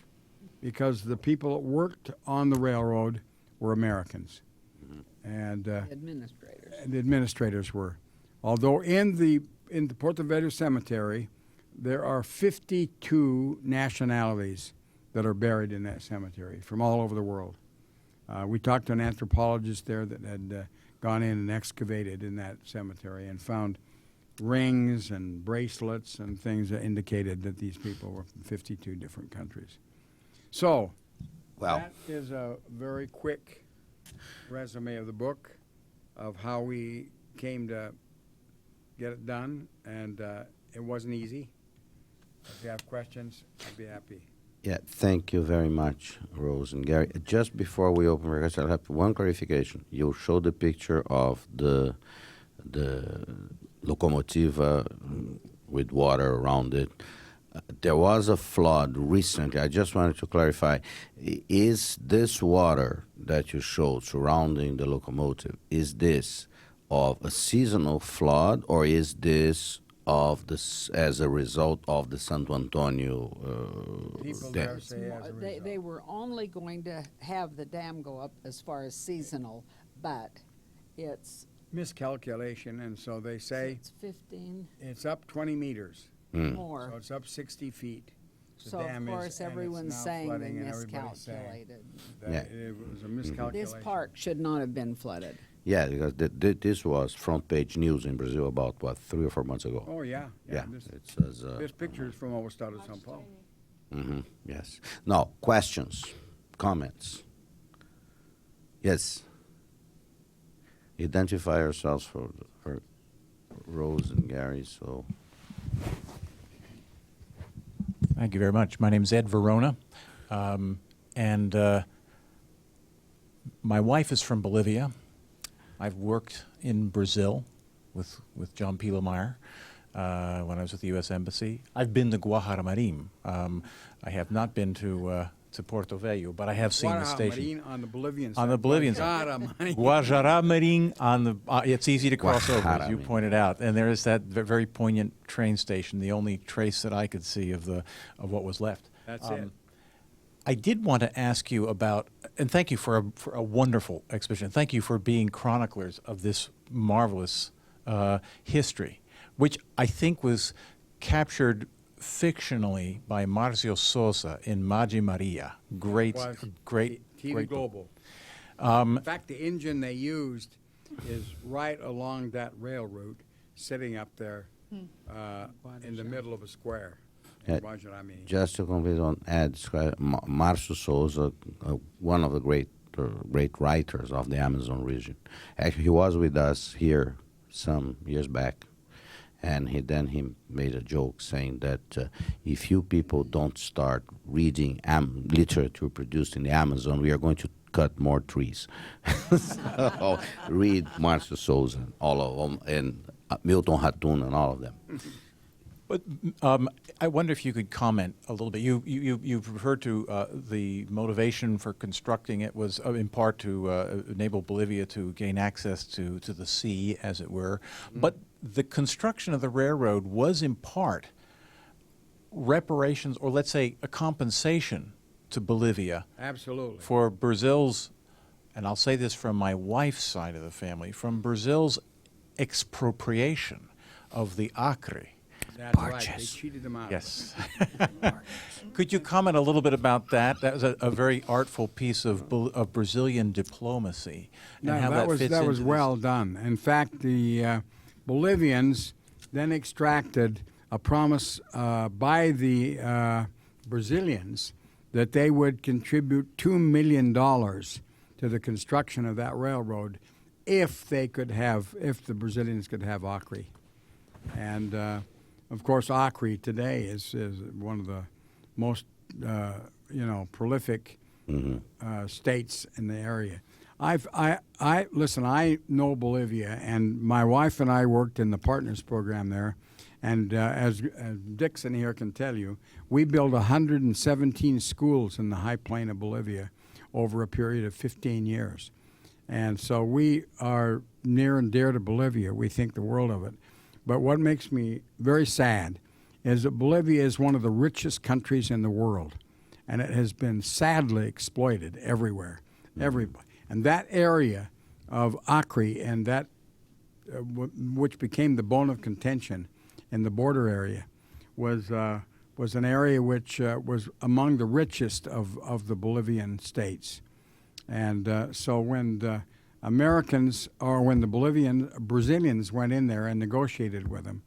because the people that worked on the railroad were Americans. And
Administrators.
the administrators were. Although in the Porto Velho Cemetery, there are 52 nationalities that are buried in that cemetery from all over the world. We talked to an anthropologist there that had gone in and excavated in that cemetery and found rings and bracelets and things that indicated that these people were from 52 different countries. So,
Well,
that is a very quick resume of the book, of how we came to get it done, and it wasn't easy. If you have questions, I'd be happy.
yeah, thank you very much, Rose and Gary. Just before we open for questions, I'll have one clarification. You showed the picture of the locomotiva with water around it. There was a flood recently. I just wanted to clarify. Is this water that you showed surrounding the locomotive, is this of a seasonal flood, or is this of this as a result of the Santo Antonio
People
dam?
there say as a
They
result.
were only going to have the dam go up as far as seasonal, but it's
Miscalculation, and so they say
it's 15
it's up 20 meters,
more.
so it's up 60 feet. The
So of
dam is-
course
and it's
everyone's
now
saying they
flooding, and everybody's saying
miscalculated.
that
Yeah.
it was a miscalculation.
This park should not have been flooded.
Yeah, because this was front page news in Brazil about, 3 or 4 months ago.
Oh, yeah.
Yeah,
This,
it says.
this picture is from O Estado de São Paulo.
Yes. Now, questions, comments? Yes. Identify yourselves for Rose and Gary. So,
Thank you very much. My name is Ed Verona, and my wife is from Bolivia. I've worked in Brazil with John Pilomeyer when I was at the U.S. Embassy. I've been to Guajaramarim. I have not been to to Porto Velho, but I have seen the station.
Guajará-Marín on the Bolivian side.
On the Bolivian side.
Guajará-Marín.
Guajará-Marín on the. It's easy to cross over, as you
Guajará-Marín.
pointed out, and there is that very poignant train station. The only trace that I could see of what was left.
That's it.
I did want to ask you about, and thank you for a wonderful exhibition. Thank you for being chroniclers of this marvelous history, which I think was captured fictionally by Marcio Sosa in Magi Maria. Great,
Was
great,
TV
great book.
Global. In fact, the engine they used is right along that rail route, sitting up there in the middle of a square.
Yeah.
Guajará-Marín.
Just to complete on Ed's, Marcio Souza, one of the great writers of the Amazon region. Actually, he was with us here some years back, and he made a joke saying that if you people don't start reading literature produced in the Amazon, we are going to cut more trees. So read Marcio Souza, all of them, and Milton Hatun, and all of them.
But I wonder if you could comment a little bit. You've referred to the motivation for constructing it was in part to enable Bolivia to gain access to the sea, as it were. But the construction of the railroad was in part reparations, or let's say a compensation to Bolivia
Absolutely.
for Brazil's, and I'll say this from my wife's side of the family, from Brazil's expropriation of the Acre.
That's right. They
Purchase.
cheated them out.
Yes. Could you comment a little bit about that? That was a very artful piece of Brazilian diplomacy. And
No,
how
that was
fits
that
into
was
this.
well done. In fact, the Bolivians then extracted a promise by the Brazilians that they would contribute $2 million to the construction of that railroad if the Brazilians could have Acre. And of course, Acre today is one of the most prolific states in the area. Listen. I know Bolivia, and my wife and I worked in the Partners Program there. And as Dixon here can tell you, we built 117 schools in the high plain of Bolivia over a period of 15 years. And so we are near and dear to Bolivia. We think the world of it. But what makes me very sad is that Bolivia is one of the richest countries in the world, and it has been sadly exploited everywhere. Everybody. And that area of Acre, and that which became the bone of contention in the border area, was an area which was among the richest of the Bolivian states. And so when the Americans, or when the Brazilians went in there and negotiated with them,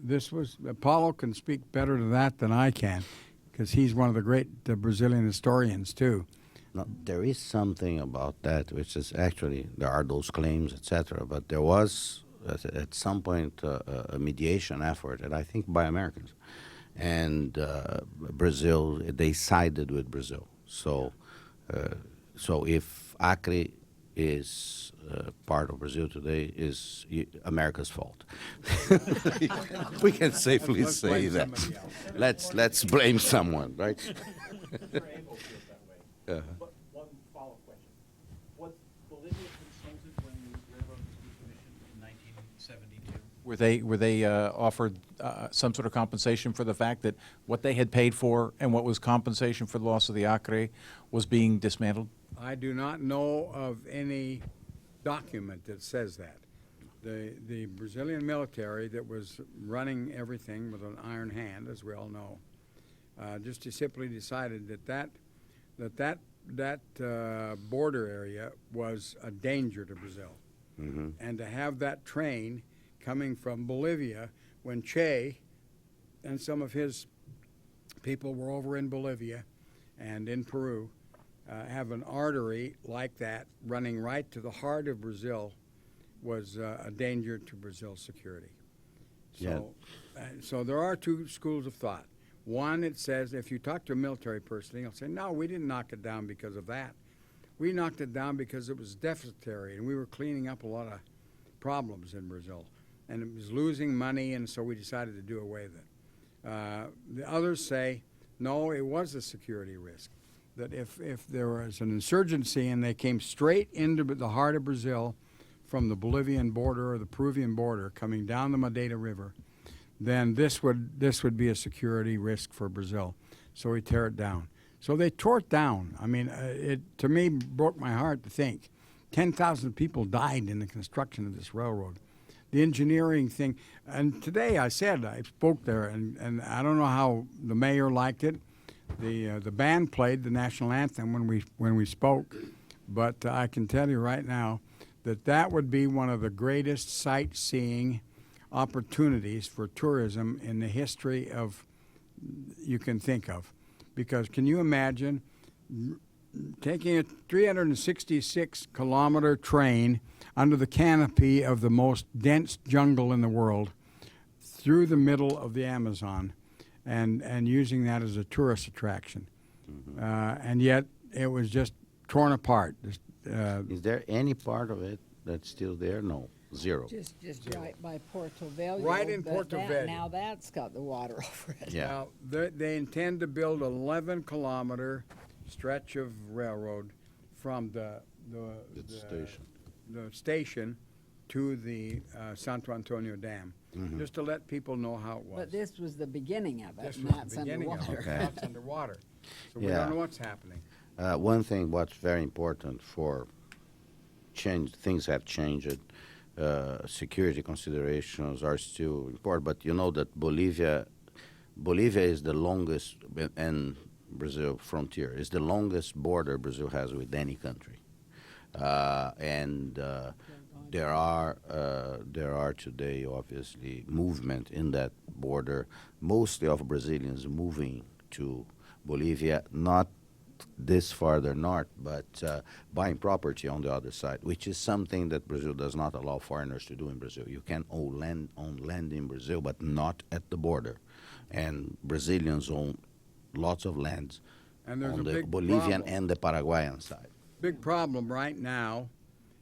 this was, Paulo can speak better to that than I can, because he's one of the great Brazilian historians too.
No, there is something about that, which is actually, there are those claims, etc., but there was at some point a mediation effort, and I think by Americans. And Brazil, they sided with Brazil. So if Acre is part of Brazil today, is America's fault. We can safely
Let's
say
blame
that.
somebody else.
Let's blame someone, right?
One follow-up question. Was Bolivia consulted when the railroad was decommissioned in 1972? Were they offered some sort of compensation for the fact that what they had paid for and what was compensation for the loss of the Acre was being dismantled?
I do not know of any document that says that. The Brazilian military that was running everything with an iron hand, as we all know, just simply decided that border area was a danger to Brazil. And to have that train coming from Bolivia when Che and some of his people were over in Bolivia and in Peru, have an artery like that running right to the heart of Brazil was a danger to Brazil's security. So, so there are two schools of thought. One, it says, if you talk to a military person, he'll say, no, we didn't knock it down because of that. We knocked it down because it was deficitary, and we were cleaning up a lot of problems in Brazil. And it was losing money, and so we decided to do away with it. The others say, No, it was a security risk. That if there was an insurgency and they came straight into the heart of Brazil from the Bolivian border or the Peruvian border coming down the Madeira River, then this would be a security risk for Brazil. So we tear it down. So they tore it down. I mean, it to me broke my heart to think 10,000 people died in the construction of this railroad. The engineering thing, and today I spoke there, and I don't know how the mayor liked it. The band played the national anthem when we spoke, but I can tell you right now that would be one of the greatest sightseeing opportunities for tourism in the history of you can think of, because can you imagine taking a 366-kilometer train under the canopy of the most dense jungle in the world through the middle of the Amazon and using that as a tourist attraction. And yet it was just torn apart.
Is there any part of it that's still there? No, zero.
Just right by Porto Velho.
Right in
but
Porto
that-
Velho.
Now that's got the water over it.
Yeah.
Now, they intend to build an 11-kilometer stretch of railroad from the station to the Santo Antonio Dam, just to let people know how it was.
But this was the beginning of it,
This
and
was
that's
the beginning of
underwater.
it.
Okay.
Now it's underwater. So we
Yeah.
don't know what's happening.
One thing, what's very important for change, things have changed. Security considerations are still important, but you know that Bolivia is the longest, and Brazil frontier is the longest border Brazil has with any country, and there are today obviously movement in that border, mostly of Brazilians moving to Bolivia, not this farther north, but buying property on the other side, which is something that Brazil does not allow foreigners to do in Brazil. You can own land in Brazil, but not at the border. And Brazilians own lots of lands
And there's
on
a
the
big
Bolivian
problem.
and the Paraguayan side.
Big problem right now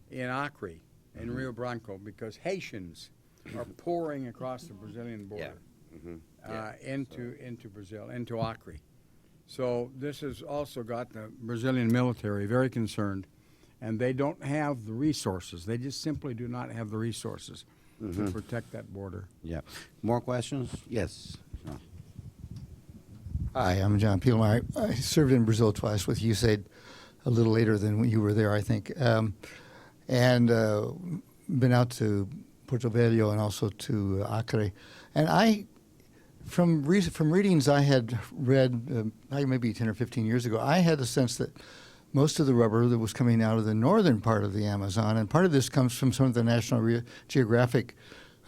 in Acre, in Rio Branco, because Haitians are pouring across the Brazilian border into Brazil, into Acre. So this has also got the Brazilian military very concerned, and they don't have the resources. They just simply do not have the resources to protect that border.
Yeah. More questions? Yes. No.
Hi, I'm John Pielmeyer. I served in Brazil twice with USAID, a little later than when you were there, I think, and been out to Porto Velho and also to Acre. And from readings I had read maybe 10 or 15 years ago, I had a sense that most of the rubber that was coming out of the northern part of the Amazon, and part of this comes from some of the National Geographic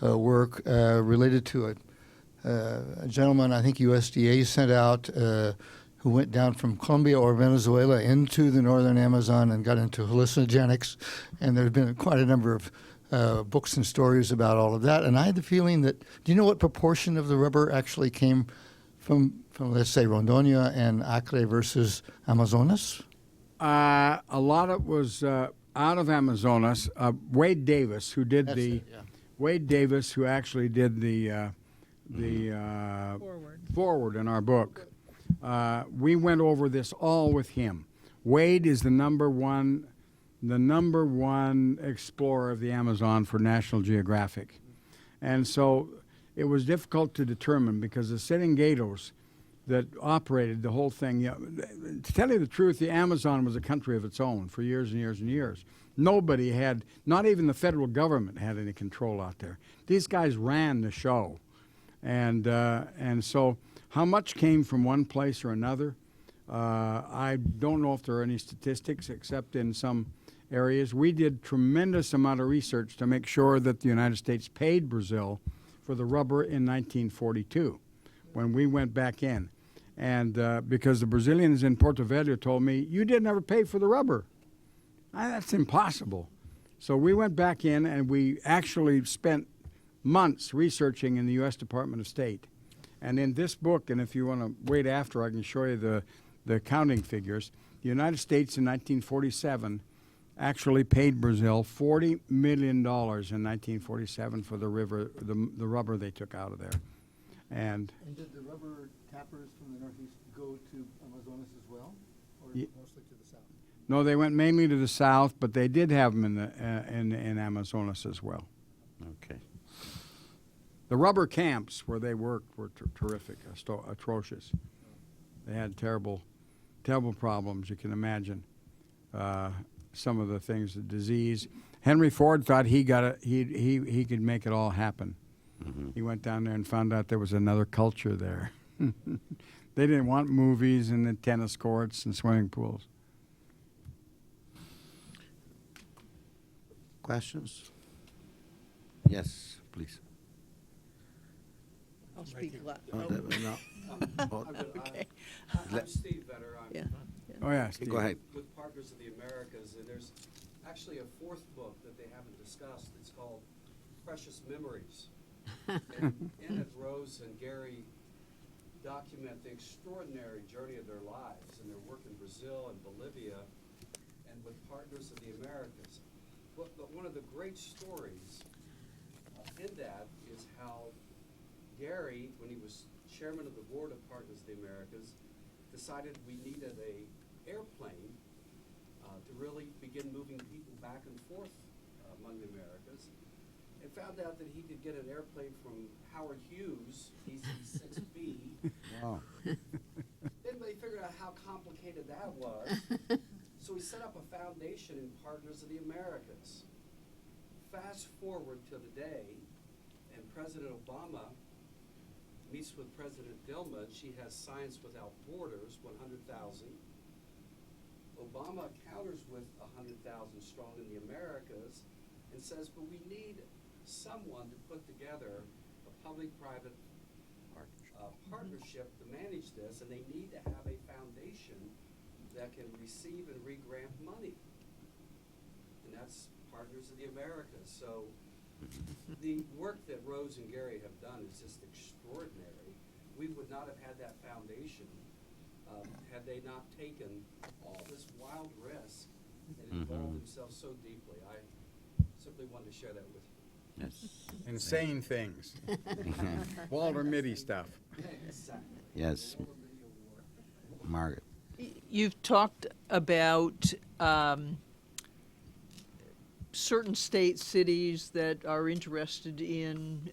work related to a gentleman I think USDA sent out who went down from Colombia or Venezuela into the northern Amazon and got into hallucinogenics, and there's been quite a number of books and stories about all of that. And I had the feeling that, do you know what proportion of the rubber actually came from let's say, Rondônia and Acre versus Amazonas?
A lot of it was out of Amazonas. Wade Davis, who did Wade Davis, who actually did the forward in our book. We went over this all with him. Wade is the number one explorer of the Amazon for National Geographic. And so it was difficult to determine because the Seringueiros that operated the whole thing, to tell you the truth, the Amazon was a country of its own for years and years and years. Nobody had, not even the federal government had any control out there. These guys ran the show. And so how much came from one place or another? I don't know if there are any statistics except in some areas. We did tremendous amount of research to make sure that the United States paid Brazil for the rubber in 1942 when we went back in. And because the Brazilians in Porto Velho told me, you didn't ever pay for the rubber. That's impossible. So we went back in and we actually spent months researching in the U.S. Department of State. And in this book, and if you want to wait after, I can show you the accounting figures. The United States in 1947 actually paid Brazil $40 million in 1947 for the rubber they took out of there. And
did the rubber tappers from the Northeast go to Amazonas as well, or
Ye-
mostly to the south?
No, they went mainly to the south, but they did have them in Amazonas as well.
Okay.
The rubber camps where they worked were terrific, atrocious. They had terrible problems. You can imagine some of the things, the disease. Henry Ford thought he could make it all happen. He went down there and found out there was another culture there. They didn't want movies and the tennis courts and swimming pools.
Questions? Yes, please.
I'll speak loud.
No. Oh,
Okay.
Let-
I'm Steve Vetter. I'm
Yeah.
Oh yeah, Steve.
Go ahead.
with Partners of the Americas, and there's actually a fourth book that they haven't discussed. It's called Precious Memories. And in it, Rose and Gary document the extraordinary journey of their lives and their work in Brazil and Bolivia and with Partners of the Americas. But one of the great stories in that is how Gary, when he was chairman of the board of Partners of the Americas, decided we needed a airplane to really begin moving people back and forth among the Americas, and found out that he could get an airplane from Howard Hughes, DC-6B.
Wow.
Then they figured out how complicated that was, so he set up a foundation in Partners of the Americas. Fast forward to the day, and President Obama meets with President Dilma, and she has Science Without Borders, 100,000. Obama counters with 100,000 strong in the Americas and says, but we need someone to put together a public-private partnership to manage this, and they need to have a foundation that can receive and re-grant money. And that's Partners of the Americas. So the work that Rose and Gary have done is just extraordinary. We would not have had that foundation had they not taken all this wild risk and involved themselves so deeply. I simply wanted to share that with you.
Yes.
Insane things. Walter Mitty stuff.
Exactly.
Yes. Margaret.
You've talked about certain state cities that are interested in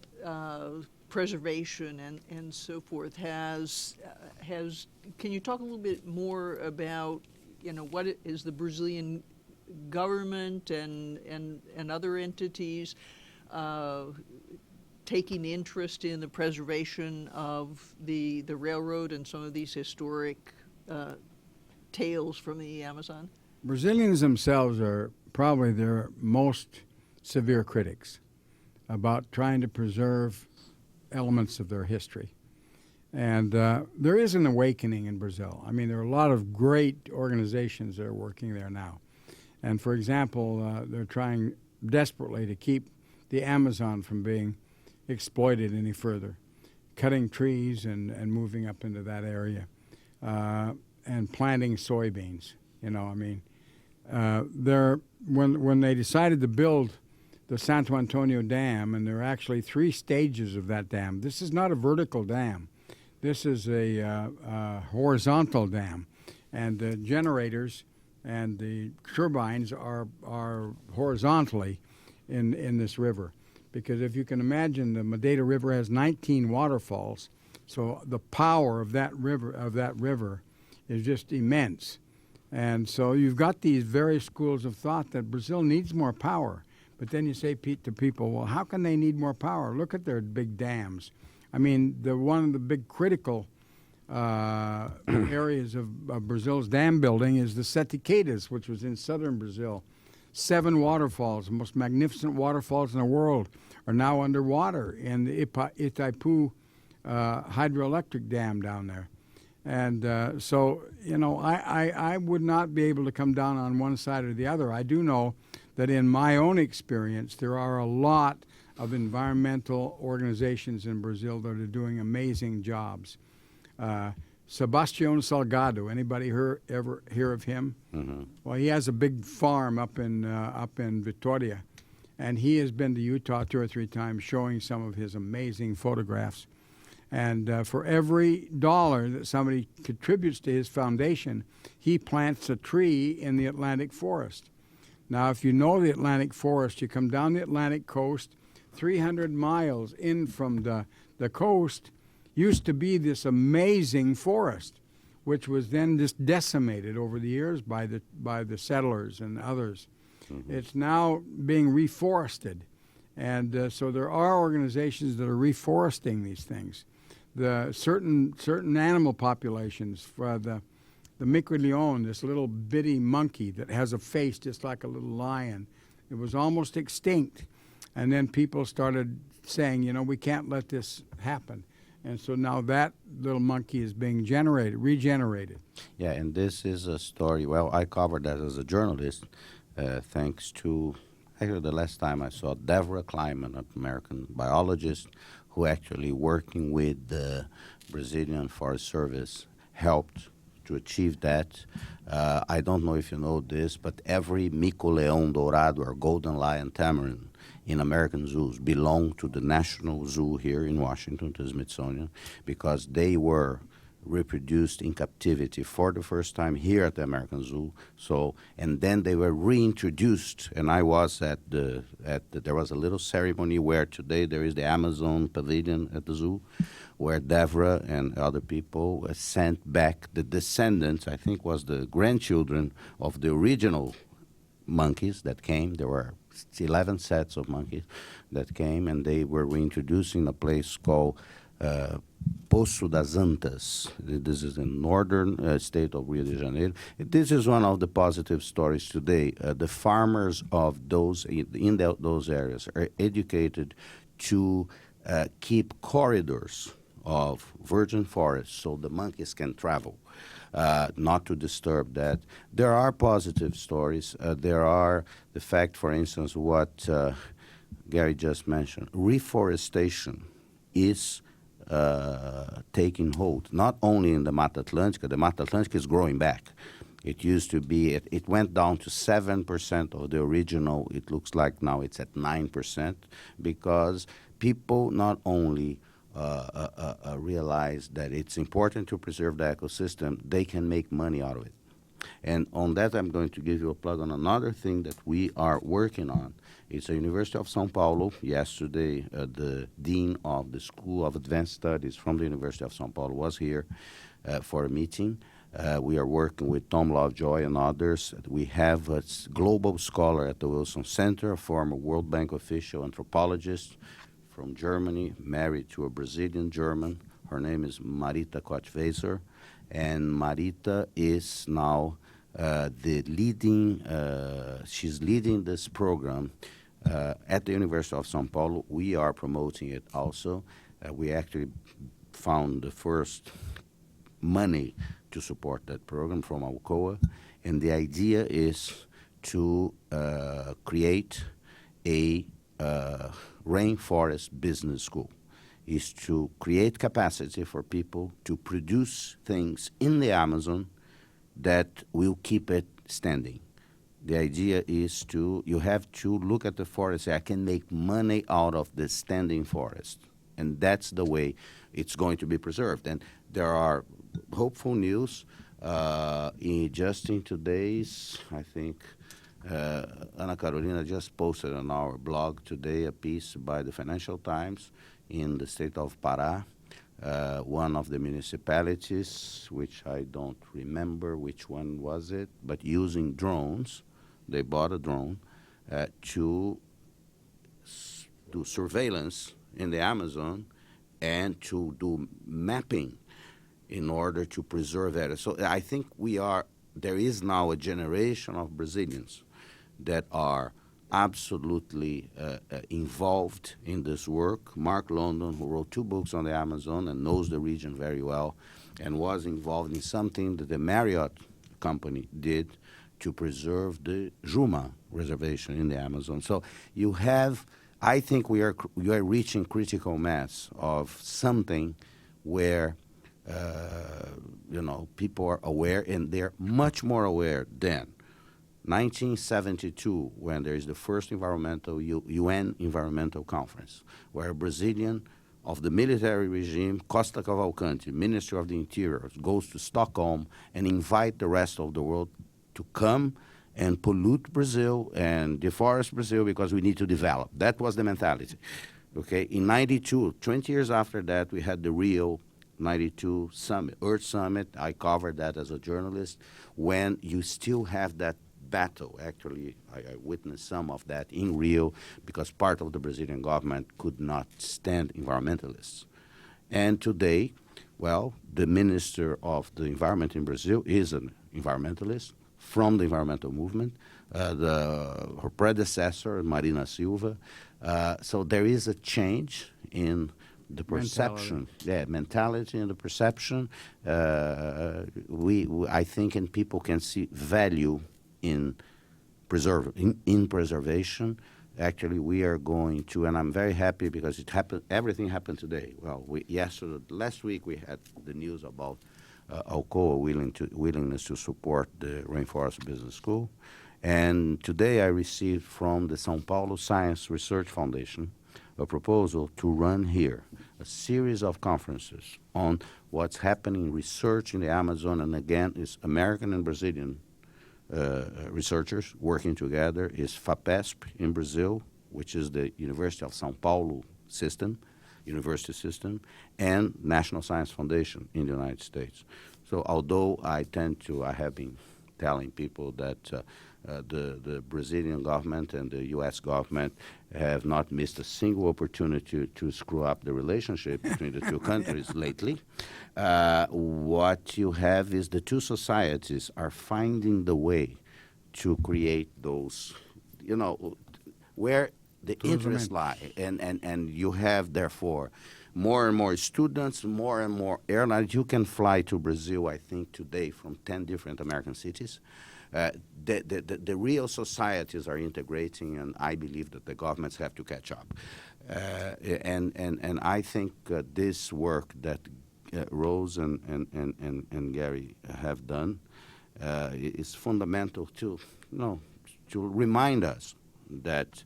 preservation and so forth. Can you talk a little bit more about, what is the Brazilian government and other entities taking interest in the preservation of the railroad and some of these historic tales from the Amazon?
Brazilians themselves are probably their most severe critics about trying to preserve elements of their history. And there is an awakening in Brazil. I mean, there are a lot of great organizations that are working there now. And for example, they're trying desperately to keep the Amazon from being exploited any further, cutting trees and moving up into that area, and planting soybeans. When they decided to build the Santo Antonio Dam, and there are actually 3 stages of that dam. This is not a vertical dam. This is a horizontal dam, and the generators and the turbines are horizontally in this river. Because if you can imagine, the Madeira River has 19 waterfalls, so the power of that river is just immense. And so you've got these various schools of thought that Brazil needs more power. But then you say to people, well, how can they need more power? Look at their big dams. I mean, one of the big critical areas of Brazil's dam building is the Sete Quedas, which was in southern Brazil. 7 waterfalls, the most magnificent waterfalls in the world, are now underwater in the Itaipu hydroelectric dam down there. And so, I would not be able to come down on one side or the other. I do know that in my own experience, there are a lot of environmental organizations in Brazil that are doing amazing jobs. Sebastião Salgado, anybody ever hear of him?
Mm-hmm.
Well, he has a big farm up in Vitória, and he has been to Utah 2 or 3 times showing some of his amazing photographs. And for every dollar that somebody contributes to his foundation, he plants a tree in the Atlantic forest. Now, if you know the Atlantic forest, you come down the Atlantic coast, 300 miles in from the coast, used to be this amazing forest, which was then just decimated over the years by the settlers and others. It's now being reforested. And so there are organizations that are reforesting these things. The certain animal populations, for the miqueleon, this little bitty monkey that has a face just like a little lion, it was almost extinct. And then people started saying, we can't let this happen. And so now that little monkey is being regenerated.
Yeah, and this is a story. Well, I covered that as a journalist, thanks to, actually the last time I saw Deborah Kleiman, an American biologist, who actually working with the Brazilian Forest Service helped to achieve that. I don't know if you know this, but every mico-leão dourado or golden lion tamarin in American zoos belong to the National Zoo here in Washington, to the Smithsonian, because they were reproduced in captivity for the first time here at the American Zoo. So, and then they were reintroduced, and I was there was a little ceremony where today there is the Amazon Pavilion at the zoo, where Deborah and other people sent back the descendants, I think was the grandchildren of the original monkeys that came. There were 11 sets of monkeys that came, and they were reintroduced in a place called Poço das Antas. This is in northern state of Rio de Janeiro. This is one of the positive stories today. The farmers of those those areas are educated to keep corridors of virgin forests so the monkeys can travel, not to disturb that. There are positive stories. There are the fact, for instance, what Gary just mentioned. Reforestation is taking hold, not only in the Mata Atlântica. The Mata Atlântica is growing back. It used to be, it went down to 7% of the original. It looks like now it's at 9% because people not only realize that it's important to preserve the ecosystem, they can make money out of it. And on that, I'm going to give you a plug on another thing that we are working on. It's the University of São Paulo. Yesterday, the dean of the School of Advanced Studies from the University of São Paulo was here for a meeting. We are working with Tom Lovejoy and others. We have a global scholar at the Wilson Center, a former World Bank official, anthropologist from Germany, married to a Brazilian German. Her name is Marita Kochweiser. And Marita is now she's leading this program at the University of São Paulo. We are promoting it also. We actually found the first money to support that program from Alcoa. And the idea is to create a rainforest business school, is to create capacity for people to produce things in the Amazon that will keep it standing. The idea is you have to look at the forest and say, I can make money out of the standing forest. And that's the way it's going to be preserved. And there are hopeful news. Just in today's, I think, Ana Carolina just posted on our blog today a piece by the Financial Times in the state of Pará, one of the municipalities, which I don't remember which one was it, but using drones, they bought a drone to do surveillance in the Amazon and to do mapping in order to preserve areas. So I think there is now a generation of Brazilians that are absolutely involved in this work. Mark London, who wrote 2 books on the Amazon and knows the region very well, and was involved in something that the Marriott company did to preserve the Juma reservation in the Amazon. So I think we are reaching critical mass of something where people are aware, and they're much more aware than 1972, when there is the first UN environmental conference, where a Brazilian of the military regime, Costa Cavalcanti, Minister of the Interior, goes to Stockholm and invite the rest of the world to come and pollute Brazil and deforest Brazil because we need to develop. That was the mentality. Okay, in 92, 20 years after that, we had the Rio 92 summit, Earth Summit. I covered that as a journalist. When you still have that battle, actually, I witnessed some of that in Rio because part of the Brazilian government could not stand environmentalists. And today, well, the Minister of the Environment in Brazil is an environmentalist from the environmental movement. Her predecessor, Marina Silva. So there is a change in the perception, mentality and the perception. I think, and people can see value in preservation. Actually, we are going to, and I'm very happy because it happened. Everything happened today. Well, last week we had the news about Alcoa willingness to support the Rainforest Business School. And today I received from the São Paulo Science Research Foundation a proposal to run here a series of conferences on what's happening in research in the Amazon. And again, it's American and Brazilian researchers working together. Is FAPESP in Brazil, which is the University of São Paulo university system, and National Science Foundation in the United States. So although I have been telling people that the Brazilian government and the U.S. government have not missed a single opportunity to screw up the relationship between the two countries lately. What you have is the two societies are finding the way to create those, where the interests lie. And you have, therefore, more and more students, more and more airlines. You can fly to Brazil, I think, today from 10 different American cities. The real societies are integrating, and I believe that the governments have to catch up. And I think this work that Rose and Gary have done is fundamental to remind us that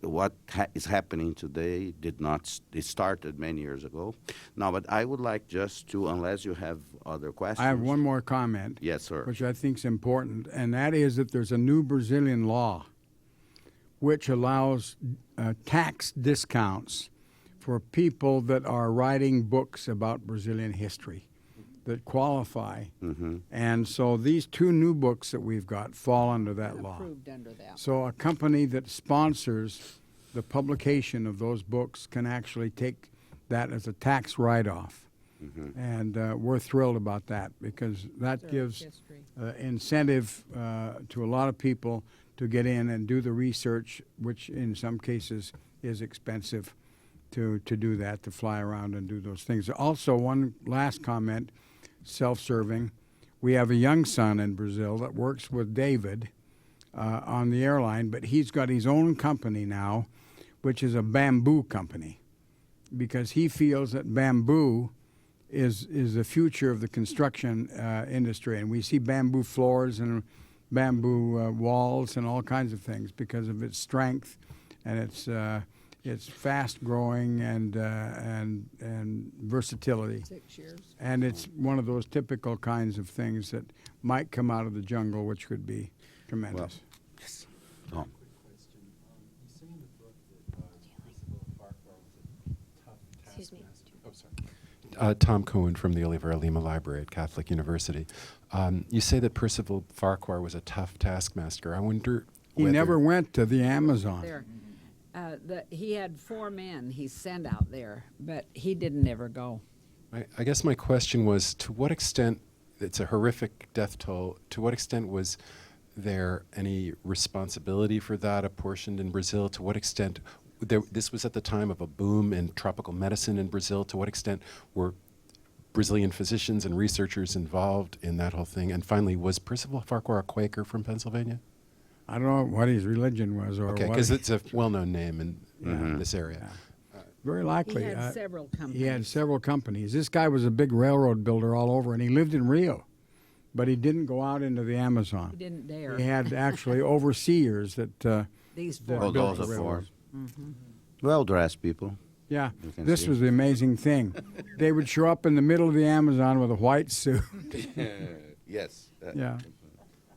what is happening today it started many years ago. Now, but I would like just to, unless you have other questions.
I have one more comment.
Yes, sir.
Which I think is important, and that is that there's a new Brazilian law which allows tax discounts for people that are writing books about Brazilian history that qualify.
Mm-hmm.
And so these two new books that we've got fall under that law.
Approved under that.
So a company that sponsors the publication of those books can actually take that as a tax write-off.
Mm-hmm.
And we're thrilled about that because that gives
History.
incentive to a lot of people to get in and do the research, which in some cases is expensive to do that, to fly around and do those things. Also, one last comment, self-serving. We have a young son in Brazil that works with David on the airline, but he's got his own company now, which is a bamboo company, because he feels that bamboo is the future of the construction industry. And we see bamboo floors and bamboo walls and all kinds of things because of its strength and its fast growing and versatility.
6 years.
And it's one of those typical kinds of things that might come out of the jungle, which could be tremendous.
Well, yes. Oh.
You say in the book that Percival Farquhar was a tough taskmaster. Oh, sorry. Tom Cohen from the Oliveira Lima Library at Catholic University. You say that Percival Farquhar was a tough taskmaster. I wonder
He never went to the Amazon.
There. He had 4 men he sent out there, but he didn't ever go.
I guess my question was, to what extent, it's a horrific death toll, to what extent was there any responsibility for that apportioned in Brazil? To what extent, this was at the time of a boom in tropical medicine in Brazil, to what extent were Brazilian physicians and researchers involved in that whole thing? And finally, was Percival Farquhar a Quaker from Pennsylvania?
I don't know what his religion was or
Okay,
what.
because it's a well-known name in this area.
Very likely.
He had several companies.
He had several companies. This guy was a big railroad builder all over, and he lived in Rio, but he didn't go out into the Amazon.
He didn't dare.
He had actually overseers that
These
that
4.
Oh,
built
those
the
are 4.
railroads.
Well-dressed people.
Yeah,
You can
this
see.
was the amazing thing. They would show up in the middle of the Amazon with a white suit.
Yes.
Yeah.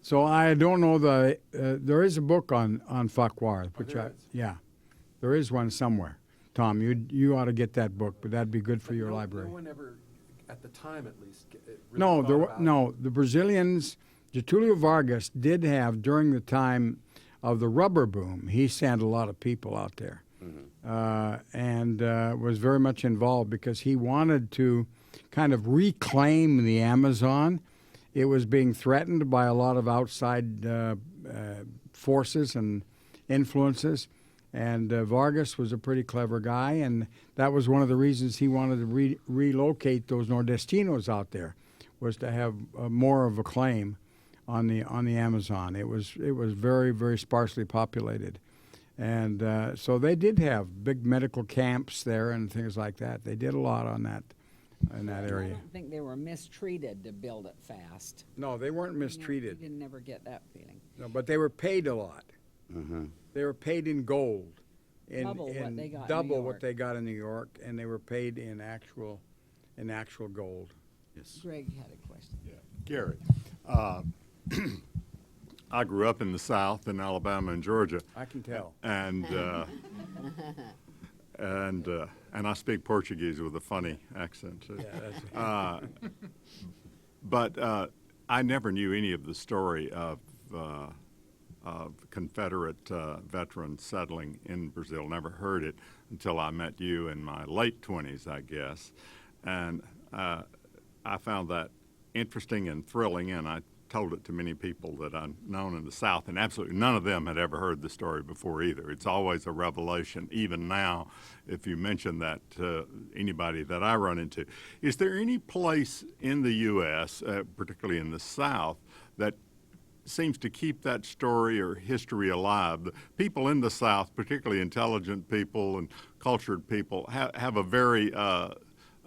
So I don't know there is a book on Farquhar, which
there is?
yeah, there is one somewhere. Tom, you ought to get that book, but that'd be good for
But
your
no,
library.
No one ever, at the time at least, really
No,
thought about it.
no. The Brazilians, Getulio Vargas did have during the time of the rubber boom. He sent a lot of people out there, and was very much involved because he wanted to kind of reclaim the Amazon. It was being threatened by a lot of outside forces and influences. And Vargas was a pretty clever guy, and that was one of the reasons he wanted to relocate those nordestinos out there, was to have more of a claim on the Amazon. It was very, very sparsely populated, and so they did have big medical camps there and things like that. They did a lot on that in that
I
area.
don't think they were mistreated to build it fast.
No, they weren't
You
mistreated,
didn't ever get that feeling.
no, but they were paid a lot.
Mm-hmm.
They were paid in gold,
Double what they got in New
double what
York.
they got in New York, and they were paid in actual gold.
Yes.
Greg had a question.
Gary, I grew up in the South, in Alabama and Georgia,
I can tell.
and and I speak Portuguese with a funny accent. Too. But I never knew any of the story of Confederate veterans settling in Brazil. Never heard it until I met you in my late 20s, I guess. And I found that interesting and thrilling, and I told it to many people that I've known in the South, and absolutely none of them had ever heard the story before either. It's always a revelation, even now, if you mention that to anybody that I run into. Is there any place in the U.S., particularly in the South, that seems to keep that story or history alive? The people in the South, particularly intelligent people and cultured people, have a very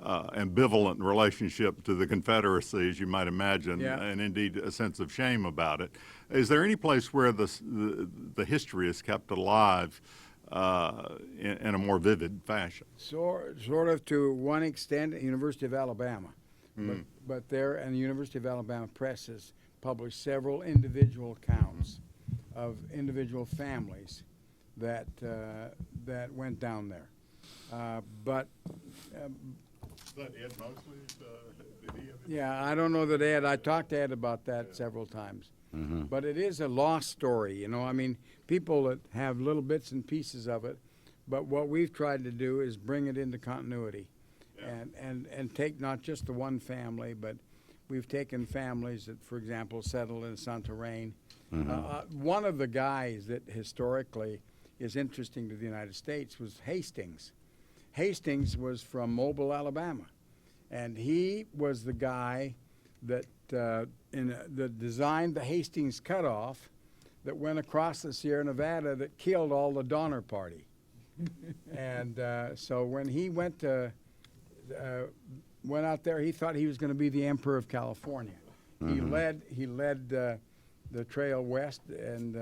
ambivalent relationship to the Confederacy, as you might imagine,
Yeah.
and indeed a sense of shame about it. Is there any place where the history is kept alive in a more vivid fashion?
Sort of to one extent at University of Alabama, but there and the University of Alabama Press has published several individual accounts of individual families that went down there. But
Is that Ed Mosley? Did he have
yeah, I don't know that Ed. I talked to Ed about that several times. But it is a lost story, you know. I mean, people that have little bits and pieces of it, but what we've tried to do is bring it into continuity, and take not just the one family, but we've taken families that, for example, settled in Santarém. One of the guys that historically is interesting to the United States was Hastings. Hastings was from Mobile, Alabama, and he was the guy that that designed the Hastings cutoff that went across the Sierra Nevada that killed all the Donner Party. And so when he went out there, he thought he was going to be the Emperor of California. He led the trail west, and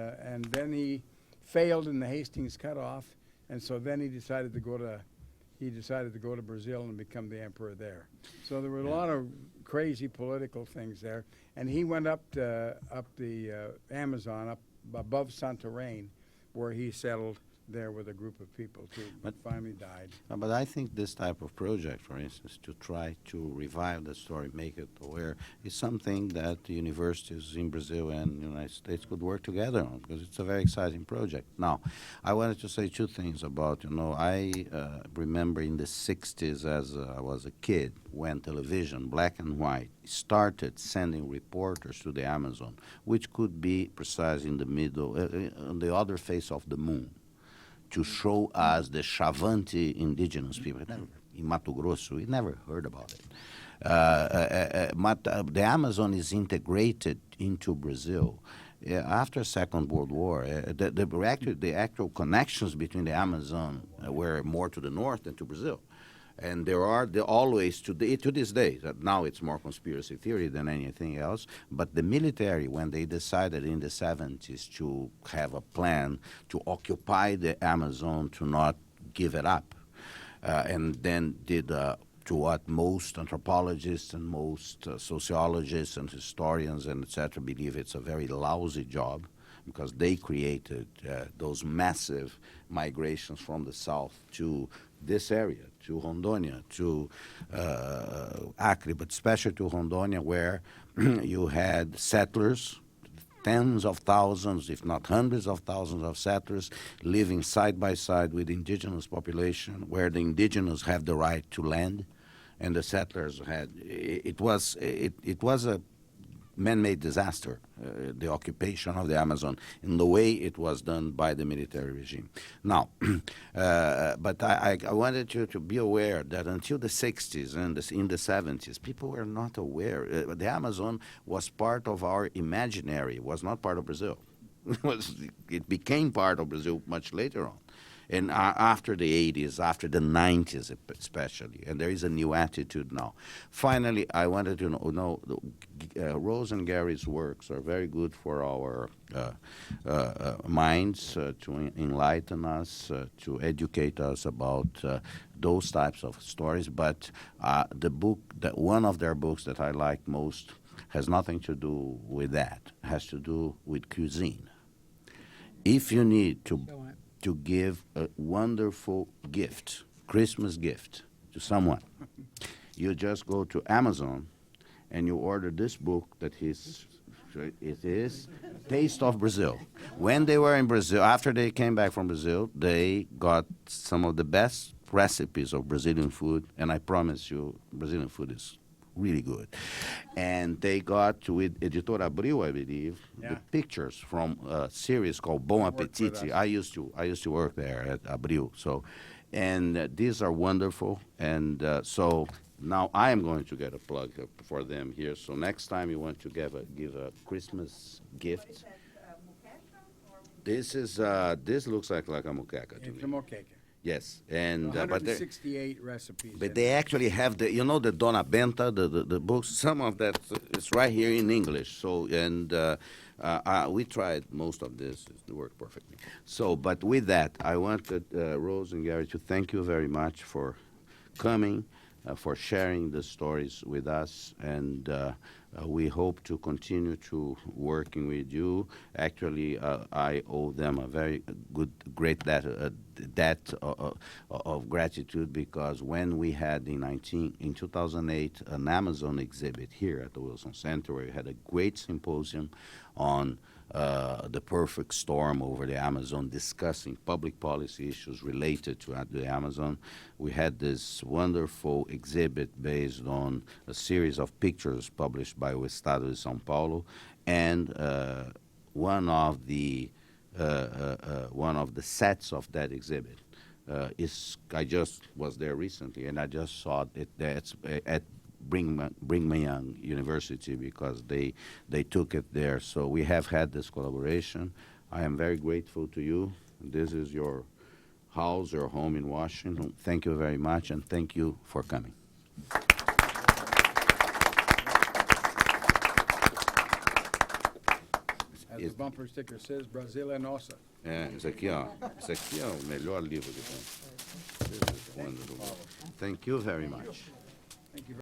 then he failed in the Hastings cutoff, and so then he decided to go to Brazil and become the emperor there. So there were a lot of crazy political things there, and he went up the Amazon, up above Santarém, where he settled there with a group of people too, but finally died.
But I think this type of project, for instance, to try to revive the story, make it aware, is something that the universities in Brazil and the United States could work together on, because it's a very exciting project. Now, I wanted to say two things about, I remember in the 60s as I was a kid, when television, black and white, started sending reporters to the Amazon, which could be precise in the middle, on the other face of the moon, to show us the Chavante indigenous people. In Mato Grosso, we never heard about it. The Amazon is integrated into Brazil. After Second World War, the actual connections between the Amazon were more to the north than to Brazil. And there are always, to this day, now it's more conspiracy theory than anything else, but the military, when they decided in the 70s to have a plan to occupy the Amazon, to not give it up, and then did to what most anthropologists and most sociologists and historians and etc. believe it's a very lousy job, because they created those massive migrations from the south to this area, to Rondônia, to Acre, but especially to Rondônia, where you had settlers, tens of thousands, if not hundreds of thousands of settlers living side by side with the indigenous population, where the indigenous have the right to land, and the settlers had. It was a man-made disaster, the occupation of the Amazon, in the way it was done by the military regime. Now, but I wanted you to be aware that until the 60s and in the 70s, people were not aware. The Amazon was part of our imaginary, was not part of Brazil. It became part of Brazil much later on. And after the 80s, after the 90s especially, and there is a new attitude now. Finally, I wanted to know Rose and Gary's works are very good for our minds, to enlighten us, to educate us about those types of stories. But the book, one of their books that I like most, has nothing to do with that. It has to do with cuisine. If you need to give a wonderful gift, Christmas gift, to someone, you just go to Amazon and you order this book that it is Taste of Brazil. When they were in Brazil, after they came back from Brazil, they got some of the best recipes of Brazilian food, and I promise you, Brazilian food is really good. And they got, with Editor Abril, I believe, the pictures from a series called Bon Appetit. I used to work there at Abril. So, and these are wonderful. And so now I am going to get a plug for them here. So next time you want to give a Christmas gift, this looks like a moqueca to me.
It's a moqueca.
Yes, and but
168 recipes.
but they actually have the the Dona Benta, the books. Some of that is right here in English. So and we tried most of this. It worked perfectly. So, but with that, I wanted Rose and Gary to thank you very much for coming, for sharing the stories with us, and we hope to continue to working with you. Actually, I owe them a very great debt of gratitude, because when we had in 2008 an Amazon exhibit here at the Wilson Center, where we had a great symposium on the perfect storm over the Amazon, discussing public policy issues related to the Amazon. We had this wonderful exhibit based on a series of pictures published by o Estado de São Paulo, and one of the sets of that exhibit I just was there recently, and I just saw it that's at Brigham Young University, because they took it there. So we have had this collaboration. I am very grateful to you. This is your house, your home in Washington. Thank you very much, and thank you for coming.
As the bumper sticker says, Brasil é nossa.
Esse aqui é o melhor livro que tem. This is wonderful. Thank you very much.